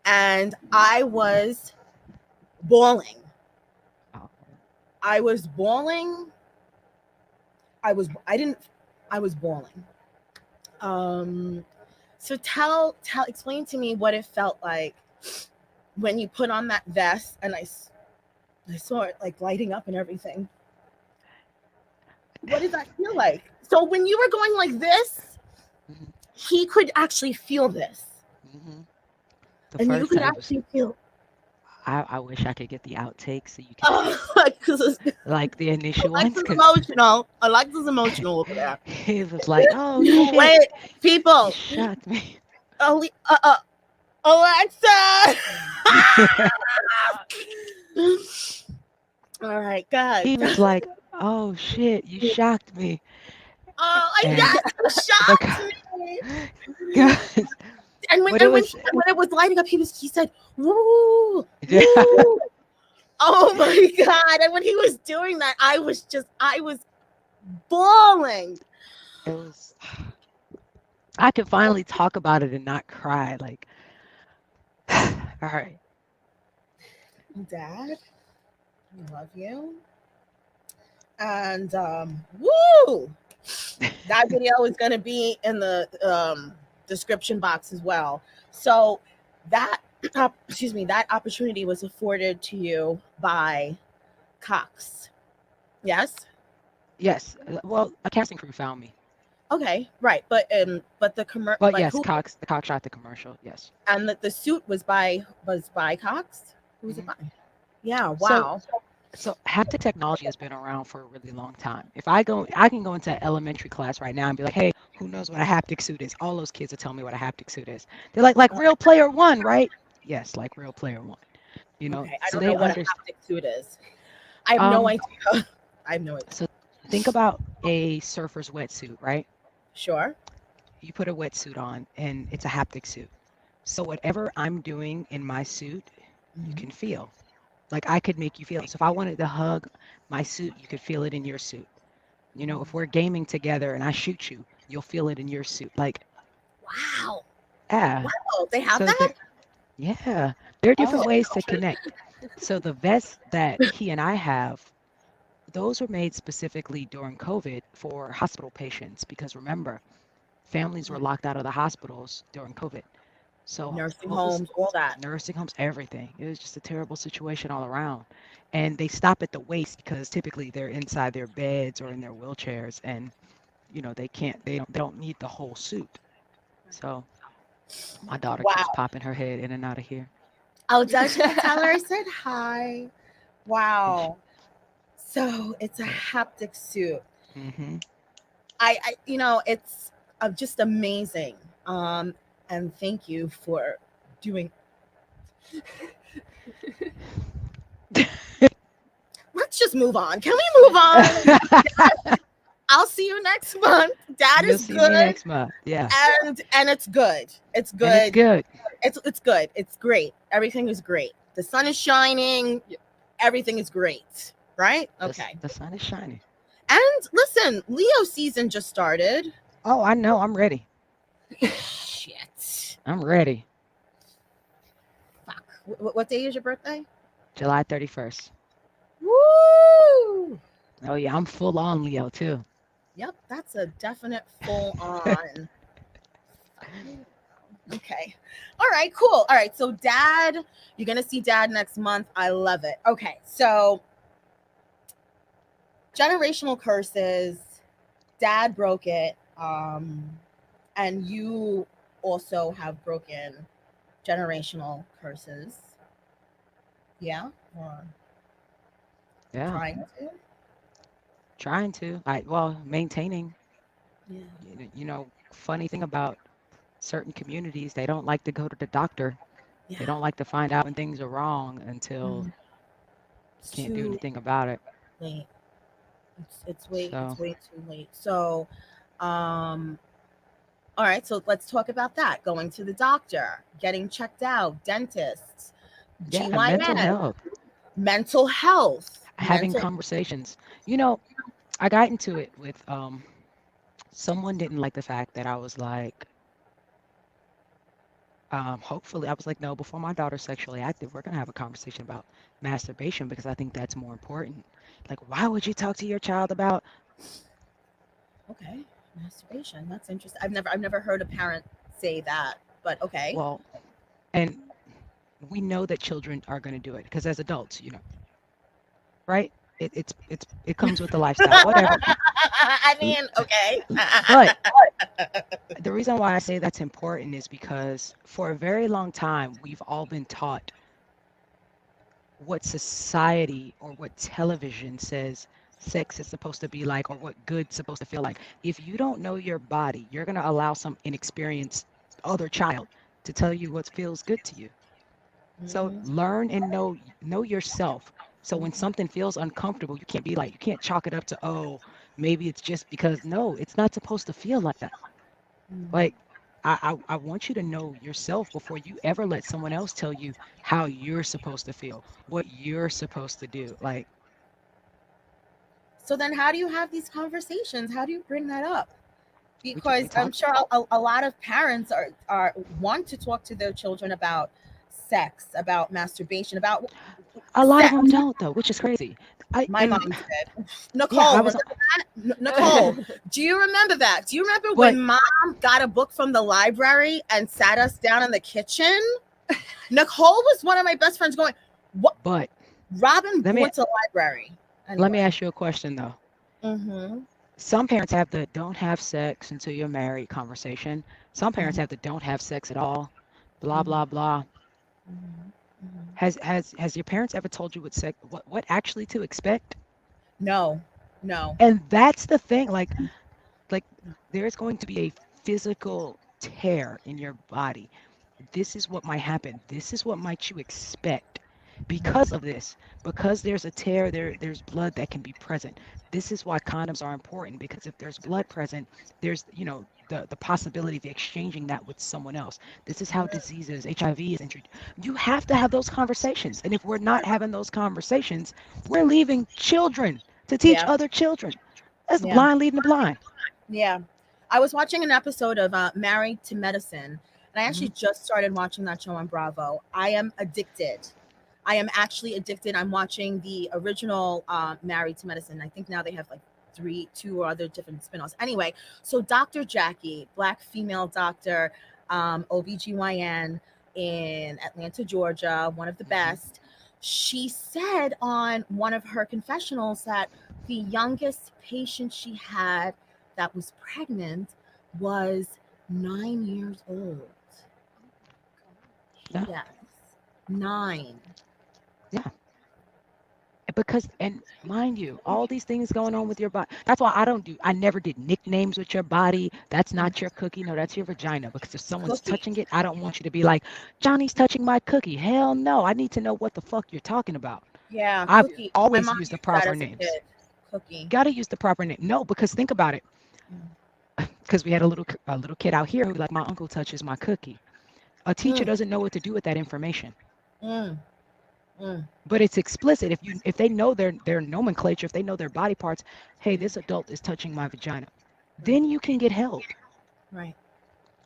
and I was bawling. Oh. I was bawling. I didn't I was bawling. Um so explain to me what it felt like when you put on that vest and I saw it like lighting up and everything. What did that feel like? So when you were going like this, Mhm. he could actually feel this. Mhm. The And you first could time was. actually feel I wish I could get the outtakes so you could see Alexa's, like the initial ones Alexa's because emotional. Alexa's emotional over there. he was like, "Oh shit, Wait, you people. shocked me." Alexa. All right, God. He was like, "Oh shit, you shocked me." Oh, I And guess you shocked because, me. because And when but it was when it was lighting up, he said, "Woo, yeah, woo." Oh my God. And when he was doing that, I was bawling. It was. I could finally talk about it and not cry. Like, all right. Dad, I love you. And woo! That video is going to be in the description box as well. So that excuse me, that opportunity was afforded to you by Cox. Yes. Yes. Well, a casting crew found me. Okay. Right. But But like yes, who, The Cox shot the commercial. Yes. and the suit was by Cox. Who was it hmm by? Yeah. So, Wow. so haptic technology has been around for a really long time. If I can go into elementary class right now and be like, hey, who knows what a haptic suit is? All those kids will tell me what a haptic suit is. They're like Real Player One, right? Yes, like Real Player One. Okay. I So don't know they what a understand. haptic suit is. I have no Um, idea. I have no idea. so think about a surfer's wetsuit, right? Sure. You put a wetsuit on and it's a haptic suit. So whatever I'm doing in my suit, you Mhm. can feel. Like I could make you feel it. So if I wanted to hug my suit, you could feel it in your suit. If we're gaming together and I shoot you, you'll feel it in your suit. Like, Wow. yeah. Wow. They have So that? yeah, there are different Oh. ways to connect. So the vests that he and I have, those were made specifically during COVID for hospital patients because remember, families were locked out of the hospitals during COVID. So Nursing what was homes, all that. nursing homes, everything. It was just a terrible situation all around. And they stop at the waist because typically they're inside their beds or in their wheelchairs and they don't need the whole suit. So my daughter keeps Wow. popping her head in and out of here. Oh, does she? Tell her I said hi. And she, Wow. So it's a yeah. haptic suit. hmm It's just amazing. And thank you for doing. Let's just move on. Can we move on? I'll see you next month. Dad You'll is see me good, next month. Yeah. and it's good. It's And it's good. good. It's good. It's great. Everything is great. The sun is shining. Yeah. Everything is great. Right? The, Okay. the sun is shining. And listen, Leo season just started. Oh, I know. I'm ready. Shit. I'm ready. Fuck. What day is your birthday? July 31st. Woo! Oh, yeah. I'm full on Leo, too. Yep, that's a definite full on. Okay. All right, cool. All right. So dad, you're gonna see dad next month. I love it. Okay, so generational curses, dad broke it. And you also have broken generational curses. Yeah, or Yeah. trying to. Trying to. Maintaining. Yeah. Funny thing about certain communities, they don't like to go to the doctor. They Yeah. don't like to find out when things are wrong until Mhm. you It's can't do too anything about it. late. It's So, way too late. So, um, all right. So let's talk about that. Going to the doctor, getting checked out, dentists, yeah, mental GYN, health, mental health, having mental. conversations. You know, I got into it with someone didn't like the fact that I was like, hopefully, I was like, no, before my daughter's sexually active, we're gonna have a conversation about masturbation because I think that's more important. Like, why would you talk to your child about? Okay, masturbation. That's interesting. I've never heard a parent say that, but okay. Well, and we know that children are gonna do it because as adults, right? It comes with the lifestyle, whatever. I L- mean, okay. But the reason why I say that's important is because for a very long time, we've all been taught what society or what television says sex is supposed to be like or what good's supposed to feel like. If you don't know your body, you're going to allow some inexperienced other child to tell you what feels good to you. So Mhm, learn and know yourself. So when mhm, something feels uncomfortable, you can't be like you can't chalk it up to maybe it's just because no, it's not supposed to feel like that. mhm. Like I want you to know yourself before you ever let someone else tell you how you're supposed to feel, what you're supposed to do. Like, So then, how do you have these conversations? How do you bring that up? we Because I'm talk. sure a lot of parents are want to talk to their children about sex, about masturbation, about A lot of sex. them don't though, which is crazy. I My and mom did. yeah, Nicole, I remember was, that? Nicole, do you remember that? Do you remember but when mom got a book from the library and sat us down in the kitchen? Nicole was one of my best friends going, what? but Robin let me went to the library. let me Anyway. ask you a question though. Mm-hmm. Some parents have the don't have sex until you're married conversation. Some parents Mm-hmm. have the don't have sex at all. Blah Mm-hmm. blah blah. Mm-hmm. Has your parents ever told you what actually to expect? No, no. And that's the thing. Like there's going to be a physical tear in your body. This is what might happen. This is what might you expect because of this. Because there's a tear, there's blood that can be present. This is why condoms are important, because if there's blood present, there's, the possibility of exchanging that with someone else. This is how diseases, HIV is introduced. You have to have those conversations. And if we're not having those conversations, we're leaving children to teach Yeah, other children. That's the yeah, blind leading the blind. yeah. I was watching an episode of Married to Medicine, and I actually Mhm. just started watching that show on Bravo. I am addicted. I am actually addicted. I'm watching the original Married to Medicine. I think now they have like two or other different spin-offs. Anyway, so Dr. Jackie, black female doctor, OBGYN in Atlanta, Georgia, one of the Mhm. best. She said on one of her confessionals that the youngest patient she had that was pregnant was 9 years old. Yeah. Yes, 9. Yeah. Because, and mind you, all these things going on with your body. That's why I never did nicknames with your body. That's not your cookie. No, that's your vagina. Because if someone's Cookie. touching it, I don't want you to be like, Johnny's touching my cookie. Hell no. I need to know what the fuck you're talking about. Yeah, I've Yeah. cookie. My always mom used the used that proper as a names. kid. Cookie. Got to use the proper name. No, because think about it. Because we had a little kid out here who like, my uncle touches my cookie. A teacher Mm, doesn't know what to do with that information. mm, mm. But it's explicit. If they know their nomenclature, if they know their body parts, hey, this adult is touching my vagina, Right, then you can get help. right.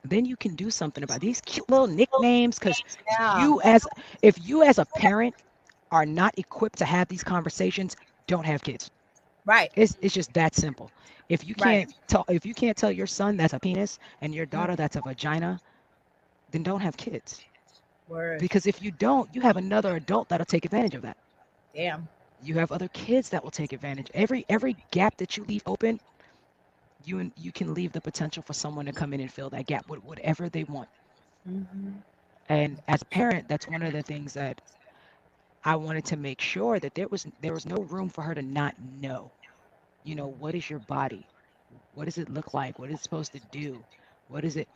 Then you can do something about these cute little nicknames. Because Yeah, if you as a parent are not equipped to have these conversations, don't have kids. right, It's just that simple. right. If you can't tell your son that's a penis and your Mm, daughter that's a vagina, then don't have kids. word. Because if you don't, you have another adult that'll take advantage of that. Damn. You have other kids that will take advantage. Every gap that you leave open, you can leave the potential for someone to come in and fill that gap with whatever they want. Hmm. And as a parent, that's one of the things that I wanted to make sure that there was no room for her to not know. What is your body? What does it look like? What is it supposed to do? What is it?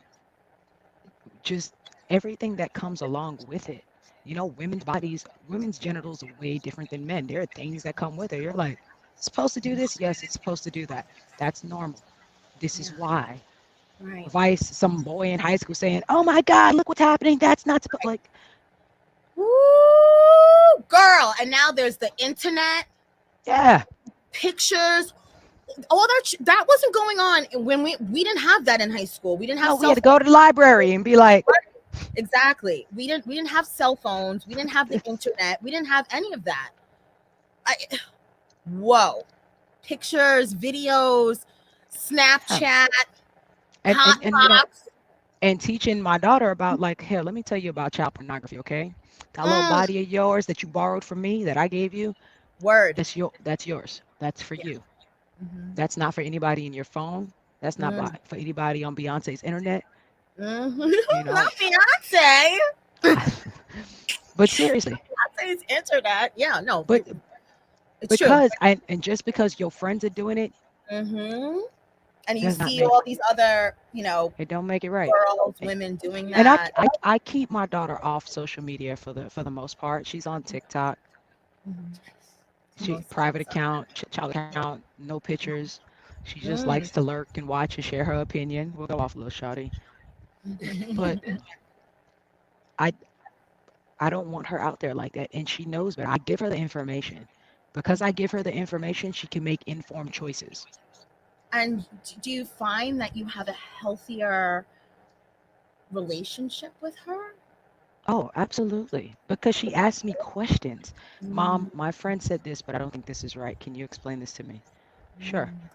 Just everything that comes along with it. Women's genitals are way different than men. There are things that come with it. You're like, it's supposed to do this? Yes, it's supposed to do that. That's normal. This is Yeah, why. right. Vice, some boy in high school saying, "Oh my God, look what's happening. That's not supposed." Like, Woo, girl. And now there's the internet, yeah, pictures. All that wasn't going on when we didn't have that in high school. We didn't have no, we cell had to go to the library and be like, phones. Exactly. We didn't have cell phones. We didn't have the internet. We didn't have any of that. I, whoa. Pictures, videos, yeah. Snapchat, and hot and box. and teaching my daughter about, like, here, let me tell you about child pornography, okay? That little Mm, body of yours that you borrowed from me, that I gave you, word. that's yours. That's for Yeah. you. Hmm. That's not for anybody in your phone. That's not Mm, for anybody on Beyonce's internet, hmm. you know. Not Beyonce. But seriously, Beyonce's internet. Yeah, no, but it's true. because and just because your friends are doing it Hmm. And you does not see make all these other, it don't make it right. girls, A- women doing And I, that. I I keep my daughter off social media for the most part. She's on TikTok. Mhm. She Most private kids are. account, child account, no pictures. She just Mm, likes to lurk and watch and share her opinion. We'll go off a little shawty. But I I don't want her out there like that, and she knows better. I give her the information. Because I give her the information, she can make informed choices. And do you find that you have a healthier relationship with her? Oh, absolutely. Because she asked me questions. Mm, Mom, my friend said this, but I don't think this is right. Can you explain this to me? Sure. mm,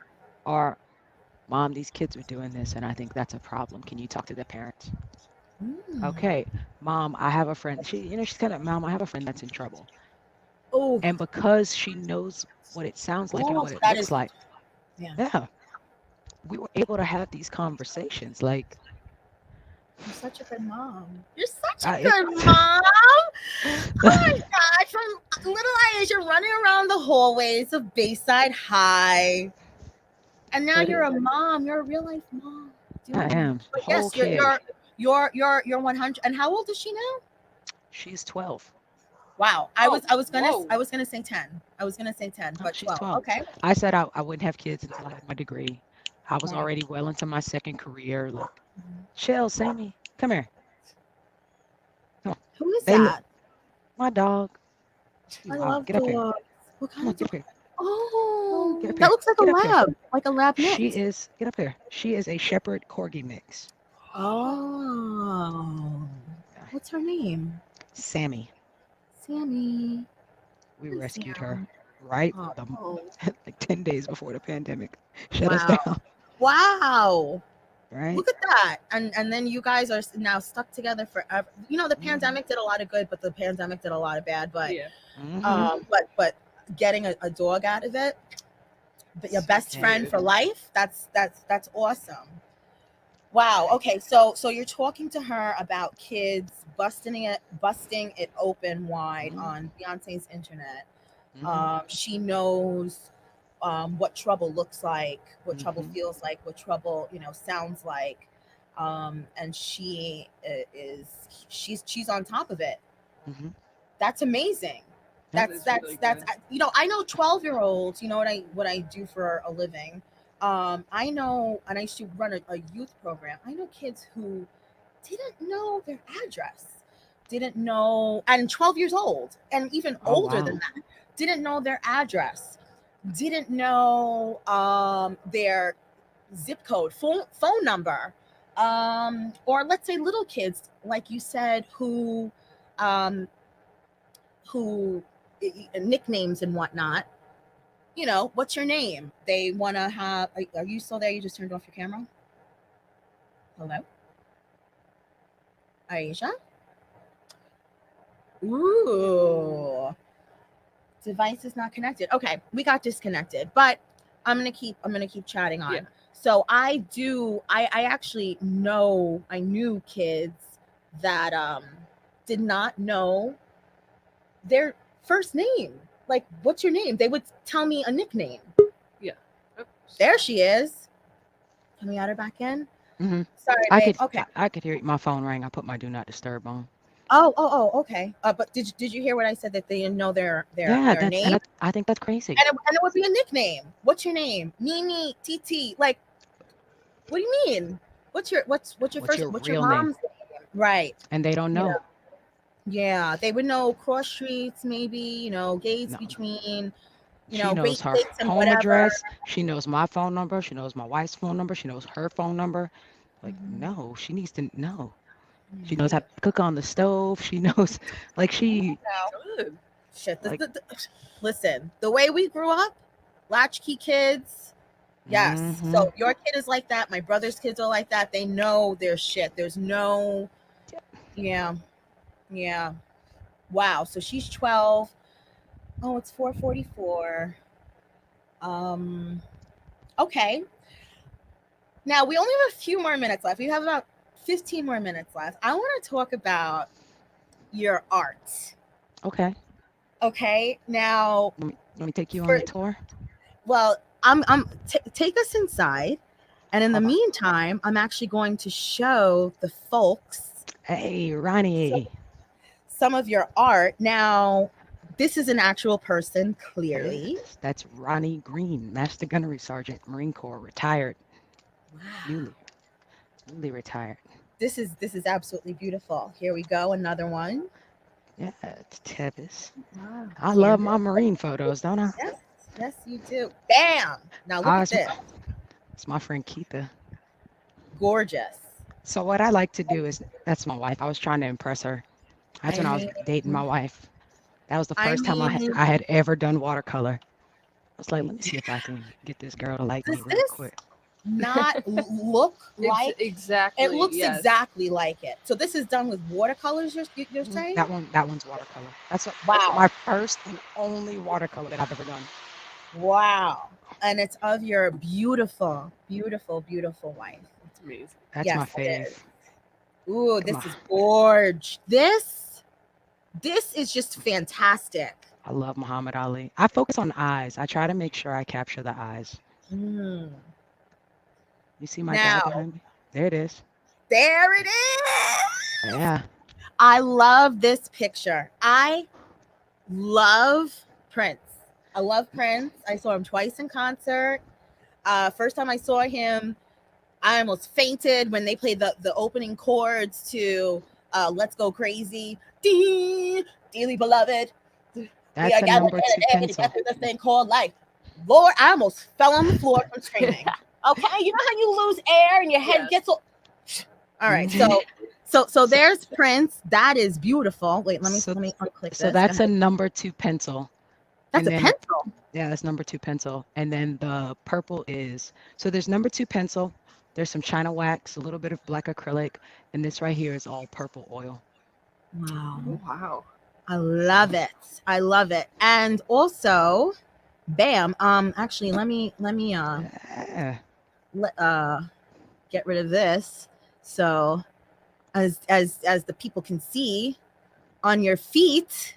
Or, Mom, these kids are doing this, and I think that's a problem. Can you talk to the parents? mm. Okay. Mom, I have a friend. She's kind of, Mom, I have a friend that's in trouble. Oh, And because she knows what it sounds like and oh, what it that looks is, like, yeah. yeah, we were able to have these conversations. Like, You're such a good mom. You're such a I, it, good mom. Oh my God, from little Asia running around the hallways of Bayside High. And now but you're it, a mom. You're a real life mom I doing it. am But whole yes, you're kid. you're you're 100. And how old is she now? She's 12. Wow. Oh, whoa. I was gonna say 10. I was gonna say 10, No, but she's 12. 12. Okay. I said I wouldn't have kids until I had my degree. I was Right. already well into my second career. Like, Mhm. chill, Sammy. Come here. Come on. Who is They look. that? My dog. I Wow, love get up here. dogs. What Come kind on, of get dog? up here. Oh, Get up that here. looks like a Get up here. lab, like a lab She mix. is, get up here. She is a shepherd corgi mix. Oh, Yeah. what's her name? Sammy. Sammy. We Hi, rescued her Sam. right Oh, like 10 days before the pandemic shut us wow. down. Wow. Right? Look at that. And then you guys are now stuck together forever. You know, the Mm-hmm. pandemic did a lot of good, but the pandemic did a lot of bad. But Yeah. Mm-hmm. but getting a dog out of it, but your So best friend cute. for life, that's awesome. Wow. Okay. So you're talking to her about kids busting it open wide Mm-hmm. on Beyonce's internet. Mm-hmm. She knows what trouble looks like, what trouble Mm-hmm. feels like, what trouble sounds like, and she's on top of it. Mm-hmm. That's amazing. Yep. That is That's really that's good. I know 12-year-olds. You know what I do for a living. I know, and I used to run a youth program. I know kids who didn't know their address, didn't know, and 12 years old, and even Oh, older than wow. that, didn't know their address, didn't know their zip code, phone number, or let's say little kids, like you said, um, who nicknames and whatnot. What's your name? They want to have. Are you still there? You just turned off your camera. Hello, Aisha. Ooh, device is not connected. Okay, we got disconnected, but I'm gonna keep chatting on. Yeah. So I actually I knew kids that did not know their first name. Like, what's your name? They would tell me a nickname. Yeah. Oops. There she is. Can we add her back in? Mm-hmm. Sorry, I babe. could Okay. I could hear it. My phone rang. I put my do not disturb on. Oh, okay. But did you hear what I said, that they didn't know Yeah, their that's name? I think that's crazy. And it would be a nickname. What's your name? Mimi, TT. Like, what do you mean? What's your What's first? your What's your real name? mom's name? Right. And they don't You know. know. Yeah, they would know cross streets, maybe. Gates No, between. she knows Great her Lakes and home whatever. address. She knows my phone number. She knows my wife's phone number. She knows her phone number. Like, Mhm. no, she needs to know. She knows how Yeah. to cook on the stove. She knows, like, she, Good. Shit. like, Listen, the way we grew up, latchkey kids. Yes. mm-hmm. So your kid is like that. My brother's kids are like that. They know their shit. There's no. Yeah. Yeah. Wow. So she's 12. Oh, it's 4:44. Um. Okay. Now we only have a few more minutes left. We have about 15 more minutes left. I want to talk about your art. Okay. Okay. Now, Let me take you on for a tour. well, take us inside, and in the Oh, meantime, I'm actually going to show the folks hey, Ronnie. some of your art. Now, this is an actual person, clearly. Yes, that's Ronnie Green, Master Gunnery Sergeant, Marine Corps, retired, Wow. newly retired. This is absolutely beautiful. Here we go, another one. Yeah, it's Tevis. Wow, I love candid. my marine photos, don't I? Yes, yes, you do. Bam! Now look Ah, at this. it's my friend Keitha. Gorgeous. So what I like to do is that's my wife. I was trying to impress her. That's I when I was mean, dating my wife. That was the I first time mean, I had ever done watercolor. I was like, let me see if I can get this girl to like me does real this quick. not look like it Exactly. looks Yes. exactly like it. So this is done with watercolors. You're saying? That one's watercolor. That's Wow, my first and only watercolor that I've ever done. wow, and it's of your beautiful, beautiful, beautiful wife. It's amazing. That's Yes, my it fave. is. Ooh, Come on. this is gorge. This is just fantastic. I love Muhammad Ali. I focus on eyes. I try to make sure I capture the eyes. Mm. You see my dad Now behind me? There it is. there it is. Yeah. I love this picture. I love Prince. I love Prince. I saw him twice in concert. First time I saw him, I almost fainted when they played the opening chords to Let's Go Crazy. Dearly beloved, we That's are a gathered number two here today to pencil. get through this thing called life. Lord, I almost fell on the floor from screaming. Okay, you know how you lose air and your head Yes. gets all right. Mhm. So So, there's Prince. That is beautiful. Wait, so, let me unclick so this. Go that's a ahead. number two pencil. That's And a then pencil. yeah, that's number two pencil. And then the purple is so there's number two pencil, there's some China wax, a little bit of black acrylic, and this right here is all purple oil. Wow. Oh, wow. I love it. I love it. And also, bam. Actually, let me Yeah. let, get rid of this. So as the people can see on your feet,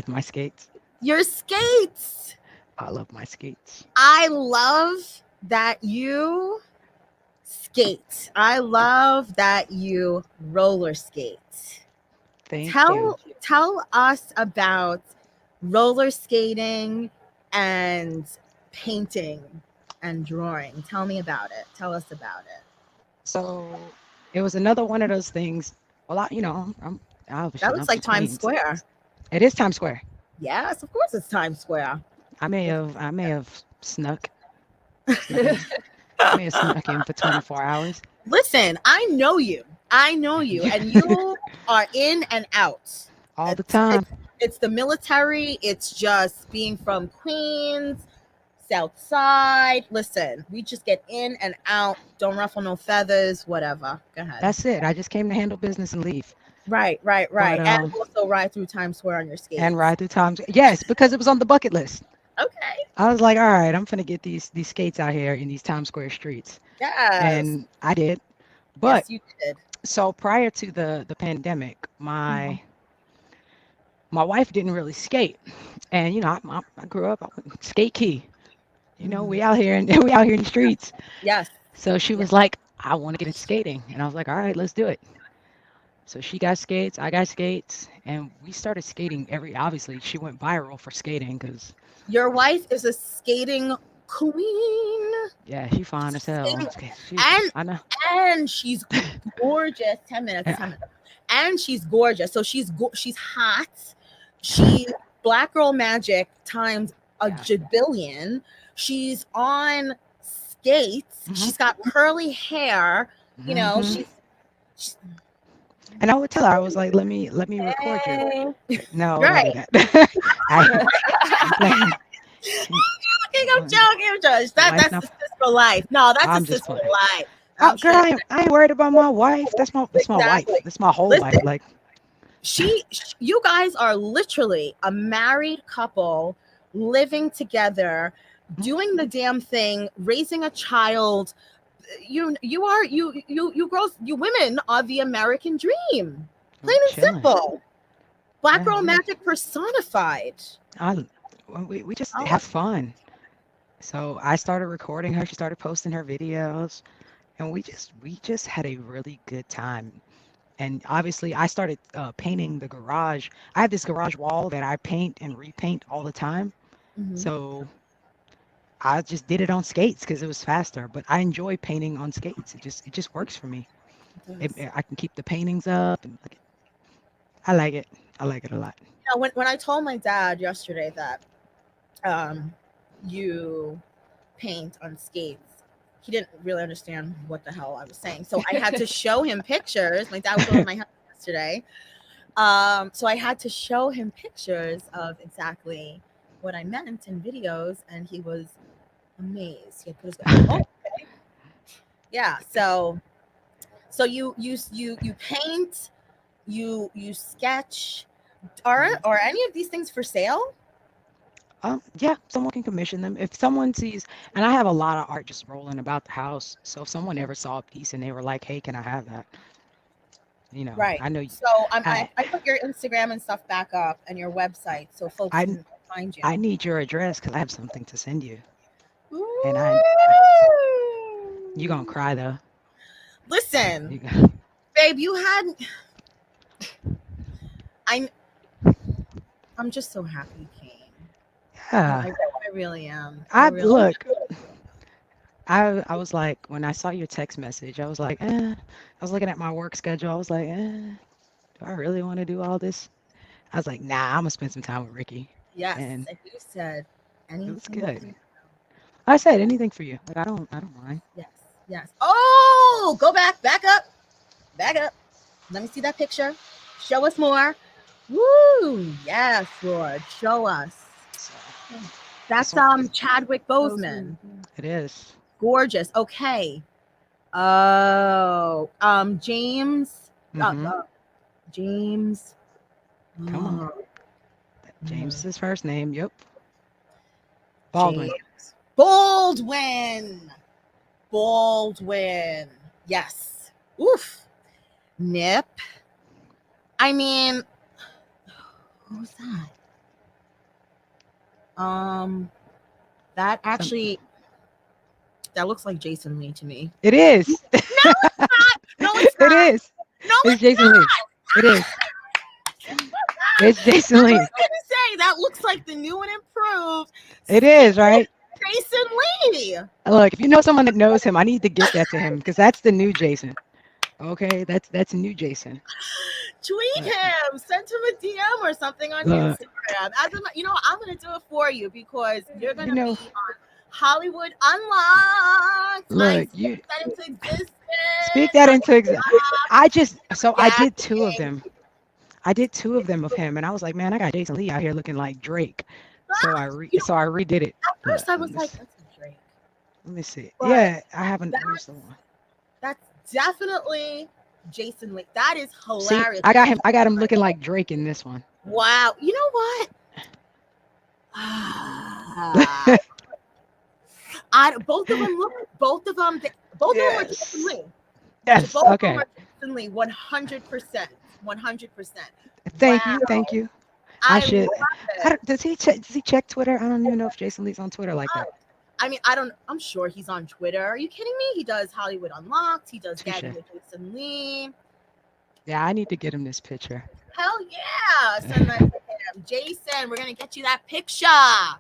My skates. your skates. I love my skates. I love that you skate. I love that you roller skate. Thank you. Tell us about roller skating and painting and drawing. Tell me about it. Tell us about it. So it was another one of those things. Well, I was That shit, looks I'm like from Times Queens. Square. It is Times Square. Yes, of course it's Times Square. I may have snuck in for 24 hours. Listen, I know you. I know you, and you are in and out. All the It's time. it's, it's the military. It's just being from Queens, South Side. Listen, we just get in and out. Don't ruffle no feathers. Whatever. Go ahead. That's it. I just came to handle business and leave. Right. But And also ride through Times Square on your skates. and ride through Times. Yes, because it was on the bucket list. Okay. I was like, all right, I'm gonna get these skates out here in these Times Square streets, Yes. and I did. But Yes, you did. so prior to the pandemic, Mhm. my wife didn't really skate, and I grew up skate key. Mhm. We out here and we out here in the streets. Yes. So she Yes. was like, I want to get into skating, and I was like, all right, let's do it. So she got skates, I got skates, and we started skating obviously she went viral for skating because Your wife is a skating queen. yeah, she fine as hell. Skating- She, And I know. and she's gorgeous. 10 minutes, Yeah, 10 minutes. And she's gorgeous. So she's hot. She's black girl magic times a yeah. jabillion. She's on skates. Mhm. She's got curly hair. Mhm. She's And I would tell her, I was like, let me record you. hey. No, don't do Right. that. I'm playing. I'm joking. Wife, That's no, the sister life. No, that's I'm a just sister playing. life. Oh, I'm girl, sure. I ain't worried about my wife. That's my wife. Exactly. That's my whole life. Listen, Like, you guys are literally a married couple living together, doing the damn thing, raising a child. You girls, you women are the American dream. we're Plain and chilling. simple. Black Yeah, girl magic personified. I, we just Oh, have fun. So I started recording her. She started posting her videos, and we just had a really good time. And obviously, I started painting the garage. I have this garage wall that I paint and repaint all the time. mhm. So I just did it on skates because it was faster. But I enjoy painting on skates. It just works for me. It does. I can keep the paintings up, and I like it. I like it a lot. When I told my dad yesterday that um, you paint on skates, he didn't really understand what the hell I was saying. So I had to show him pictures. My dad was over my house yesterday. So I had to show him pictures of exactly what I meant in videos, and he was amazed. He had put his oh, yeah. So you paint, you sketch. Are any of these things for sale? Yeah, someone can commission them. If someone sees, and I have a lot of art just rolling about the house. So if someone ever saw a piece and they were like, "Hey, can I have that?" Right. I know. So I I put your Instagram and stuff back up and your website so folks I can find you. I need your address because I have something to send you, and you gonna Ooh. cry though. Listen, You go- babe, you had I'm I'm just so happy you came. yeah. I really am. I I really look. I was like, when I saw your text message, I was like, I was looking at my work schedule. I was like, do I really want to do all this? I was like, nah, I'm gonna spend some time with Ricky, yes, and and you said it was anything for good. you. I said anything for you. Like I don't mind. Yes, yes. Oh, go back up, back up. Let me see that picture. Show us more. Woo! Yes, Lord, show us. So this That's one, Chadwick Boseman. it is. Gorgeous. Okay. Oh, James. Mm-hmm. James. Come on. Oh, James is his first name. Yep. Baldwin. James Baldwin. Baldwin. Yes. Oof. Nip. I mean, who's that? That Some, actually that looks like Jason Lee to me. it is. No, it's It not. is. No, It's it's Jason Lee. It is. It's Jason I was Lee. gonna say that looks like the new and improved It is, right? Jason Lee. Look, if you know someone that knows him, I need to get that to him because that's the new Jason. Okay, that's new Jason. Tweet But him, send him a DM or something on look, Instagram. I'm gonna do it for you because you're you gonna know, be on Hollywood Unlocked. I look, speak you that into speak existence that on into I Gas. did two of them. I did two of them of him, and I was like, man, I got Jason Lee out here looking like Drake. So You know, so I redid it. at Look, first I was like, that's a Drake, let me see. but Yeah, I haven't. Where's that's the one? that's definitely Jason Lee. That is See, hilarious. I got him. I got him looking like Drake in this one. Wow. You know what? Ah, both of them look. Both of them. Both of them are Jason Yes. Lee. Yes. Both of them Okay. are Jason Lee. 100%. 100%. Thank Wow. you. Thank you. I I should. love it. Does he check Twitter? I don't even know if Jason Lee's on Twitter like that. I mean, I don't. I'm sure he's on Twitter. Are you kidding me? He does Hollywood Unlocked. He does Touche. Gagging with Jason Lee. Yeah, I need to get him this picture. Hell yeah! Send that to him, Jason. We're gonna get you that picture. I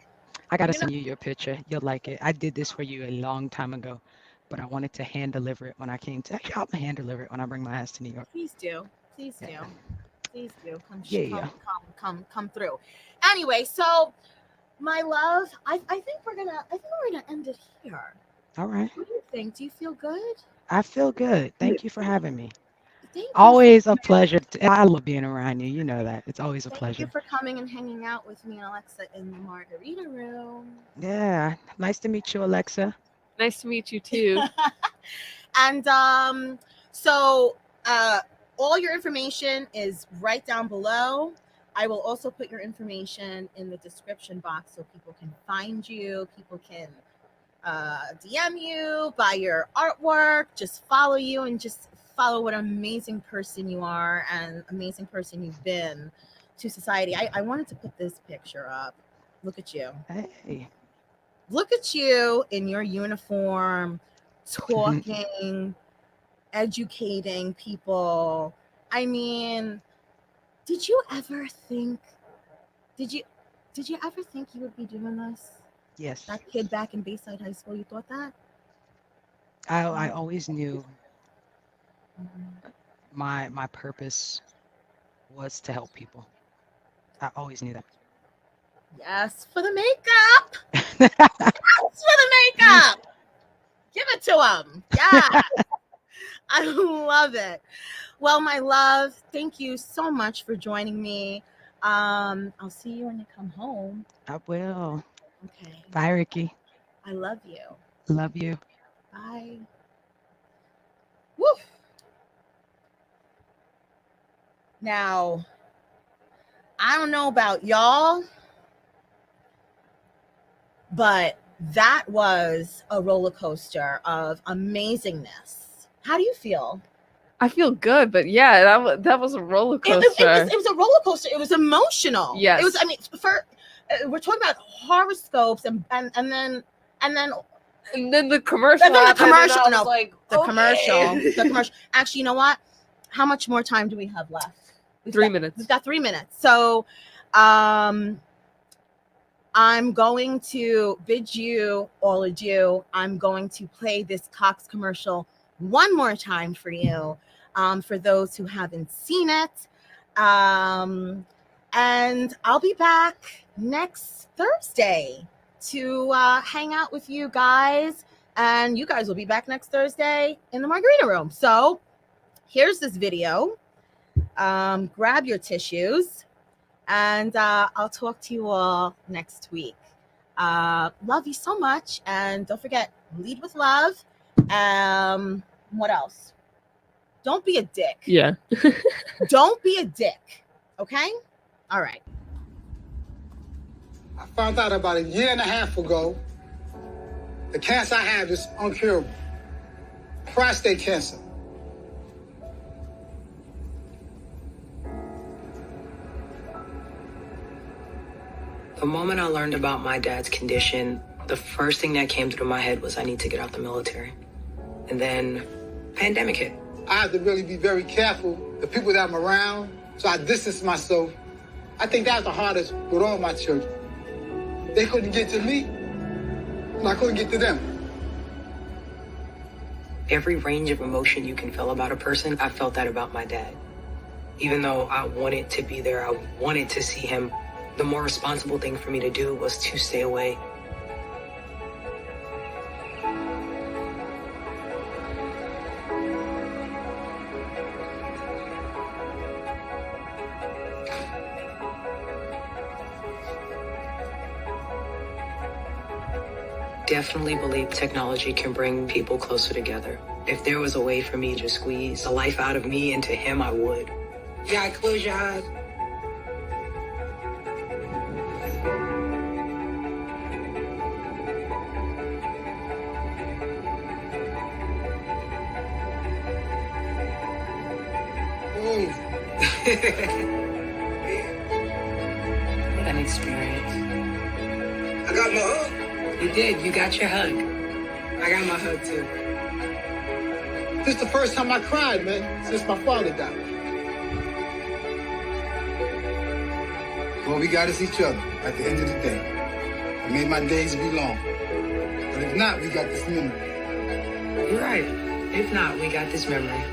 gotta You know, send you your picture. You'll like it. I did this for you a long time ago, but I wanted to hand deliver it when I came to. Actually, I'll hand deliver it when I bring my ass to New York. please do. Please do. Yeah. Please do. Yeah. Come through. Anyway, so my love, I think we're gonna end it here. All right. What do you think? Do you feel good? I feel good. Thank you for having me. Thank you. Always a pleasure. I love being around you. You know that. It's always a Thank you pleasure. for coming and hanging out with me and Alexa in the margarita room. Yeah. Nice to meet you, Alexa. Nice to meet you too. And so all your information is right down below. I will also put your information in the description box so people can find you. People can DM you, buy your artwork, just follow you, and just follow what an amazing person you are and amazing person you've been to society. I wanted to put this picture up. Look at you. Hey. Look at you in your uniform, talking, educating people. I mean, did you ever think you would be doing this? Yes. That kid back in Bayside High School, you thought that? I always knew My purpose was to help people. I always knew that. Yes, for the makeup. Yes, for the makeup. Give it to him. Yeah. I love it. Well, my love, thank you so much for joining me. I'll see you when you come home. I will. Okay. Bye, Ricky. I love you. Love you. Bye. Woo. Now, I don't know about y'all, but that was a roller coaster of amazingness. How do you feel? I feel good, but yeah, that was a roller coaster. It was a roller coaster. It was emotional. Yes. It was. I mean, we're talking about horoscopes, and then And then the commercial. And then the happened, commercial. and I No, was like, the okay. commercial. The commercial. Actually, you know what? How much more time do we have left? 3 minutes. We've got 3 minutes. So, I'm going to bid you all adieu. I'm going to play this Cox commercial one more time for you, for those who haven't seen it. And I'll be back next Thursday to hang out with you guys. And you guys will be back next Thursday in the Margarita Room. So here's this video. Grab your tissues. And I'll talk to you all next week. Love you so much. And don't forget, lead with love. What else? Don't be a dick. Yeah. Don't be a dick. Okay? All right. I found out about a year and a half ago the cancer I have is uncurable. Prostate cancer. The moment I learned about my dad's condition, the first thing that came through my head was I need to get out the military. And then pandemic hit. I have to really be very careful, the people that I'm around, so I distance myself. I think that's the hardest with all my children. They couldn't get to me, and I couldn't get to them. Every range of emotion you can feel about a person, I felt that about my dad. Even though I wanted to be there, I wanted to see him, the more responsible thing for me to do was to stay away. Definitely believe technology can bring people closer together. If there was a way for me to squeeze the life out of me into him, I would. Yeah, close your eyes. What an experience. I got my hug. You did. You got your hug. I got my hug too. This is the first time I cried, man, since my father died. All we got is each other at the end of the day. It made my days be long. But if not, we got this memory. You're right. If not, we got this memory.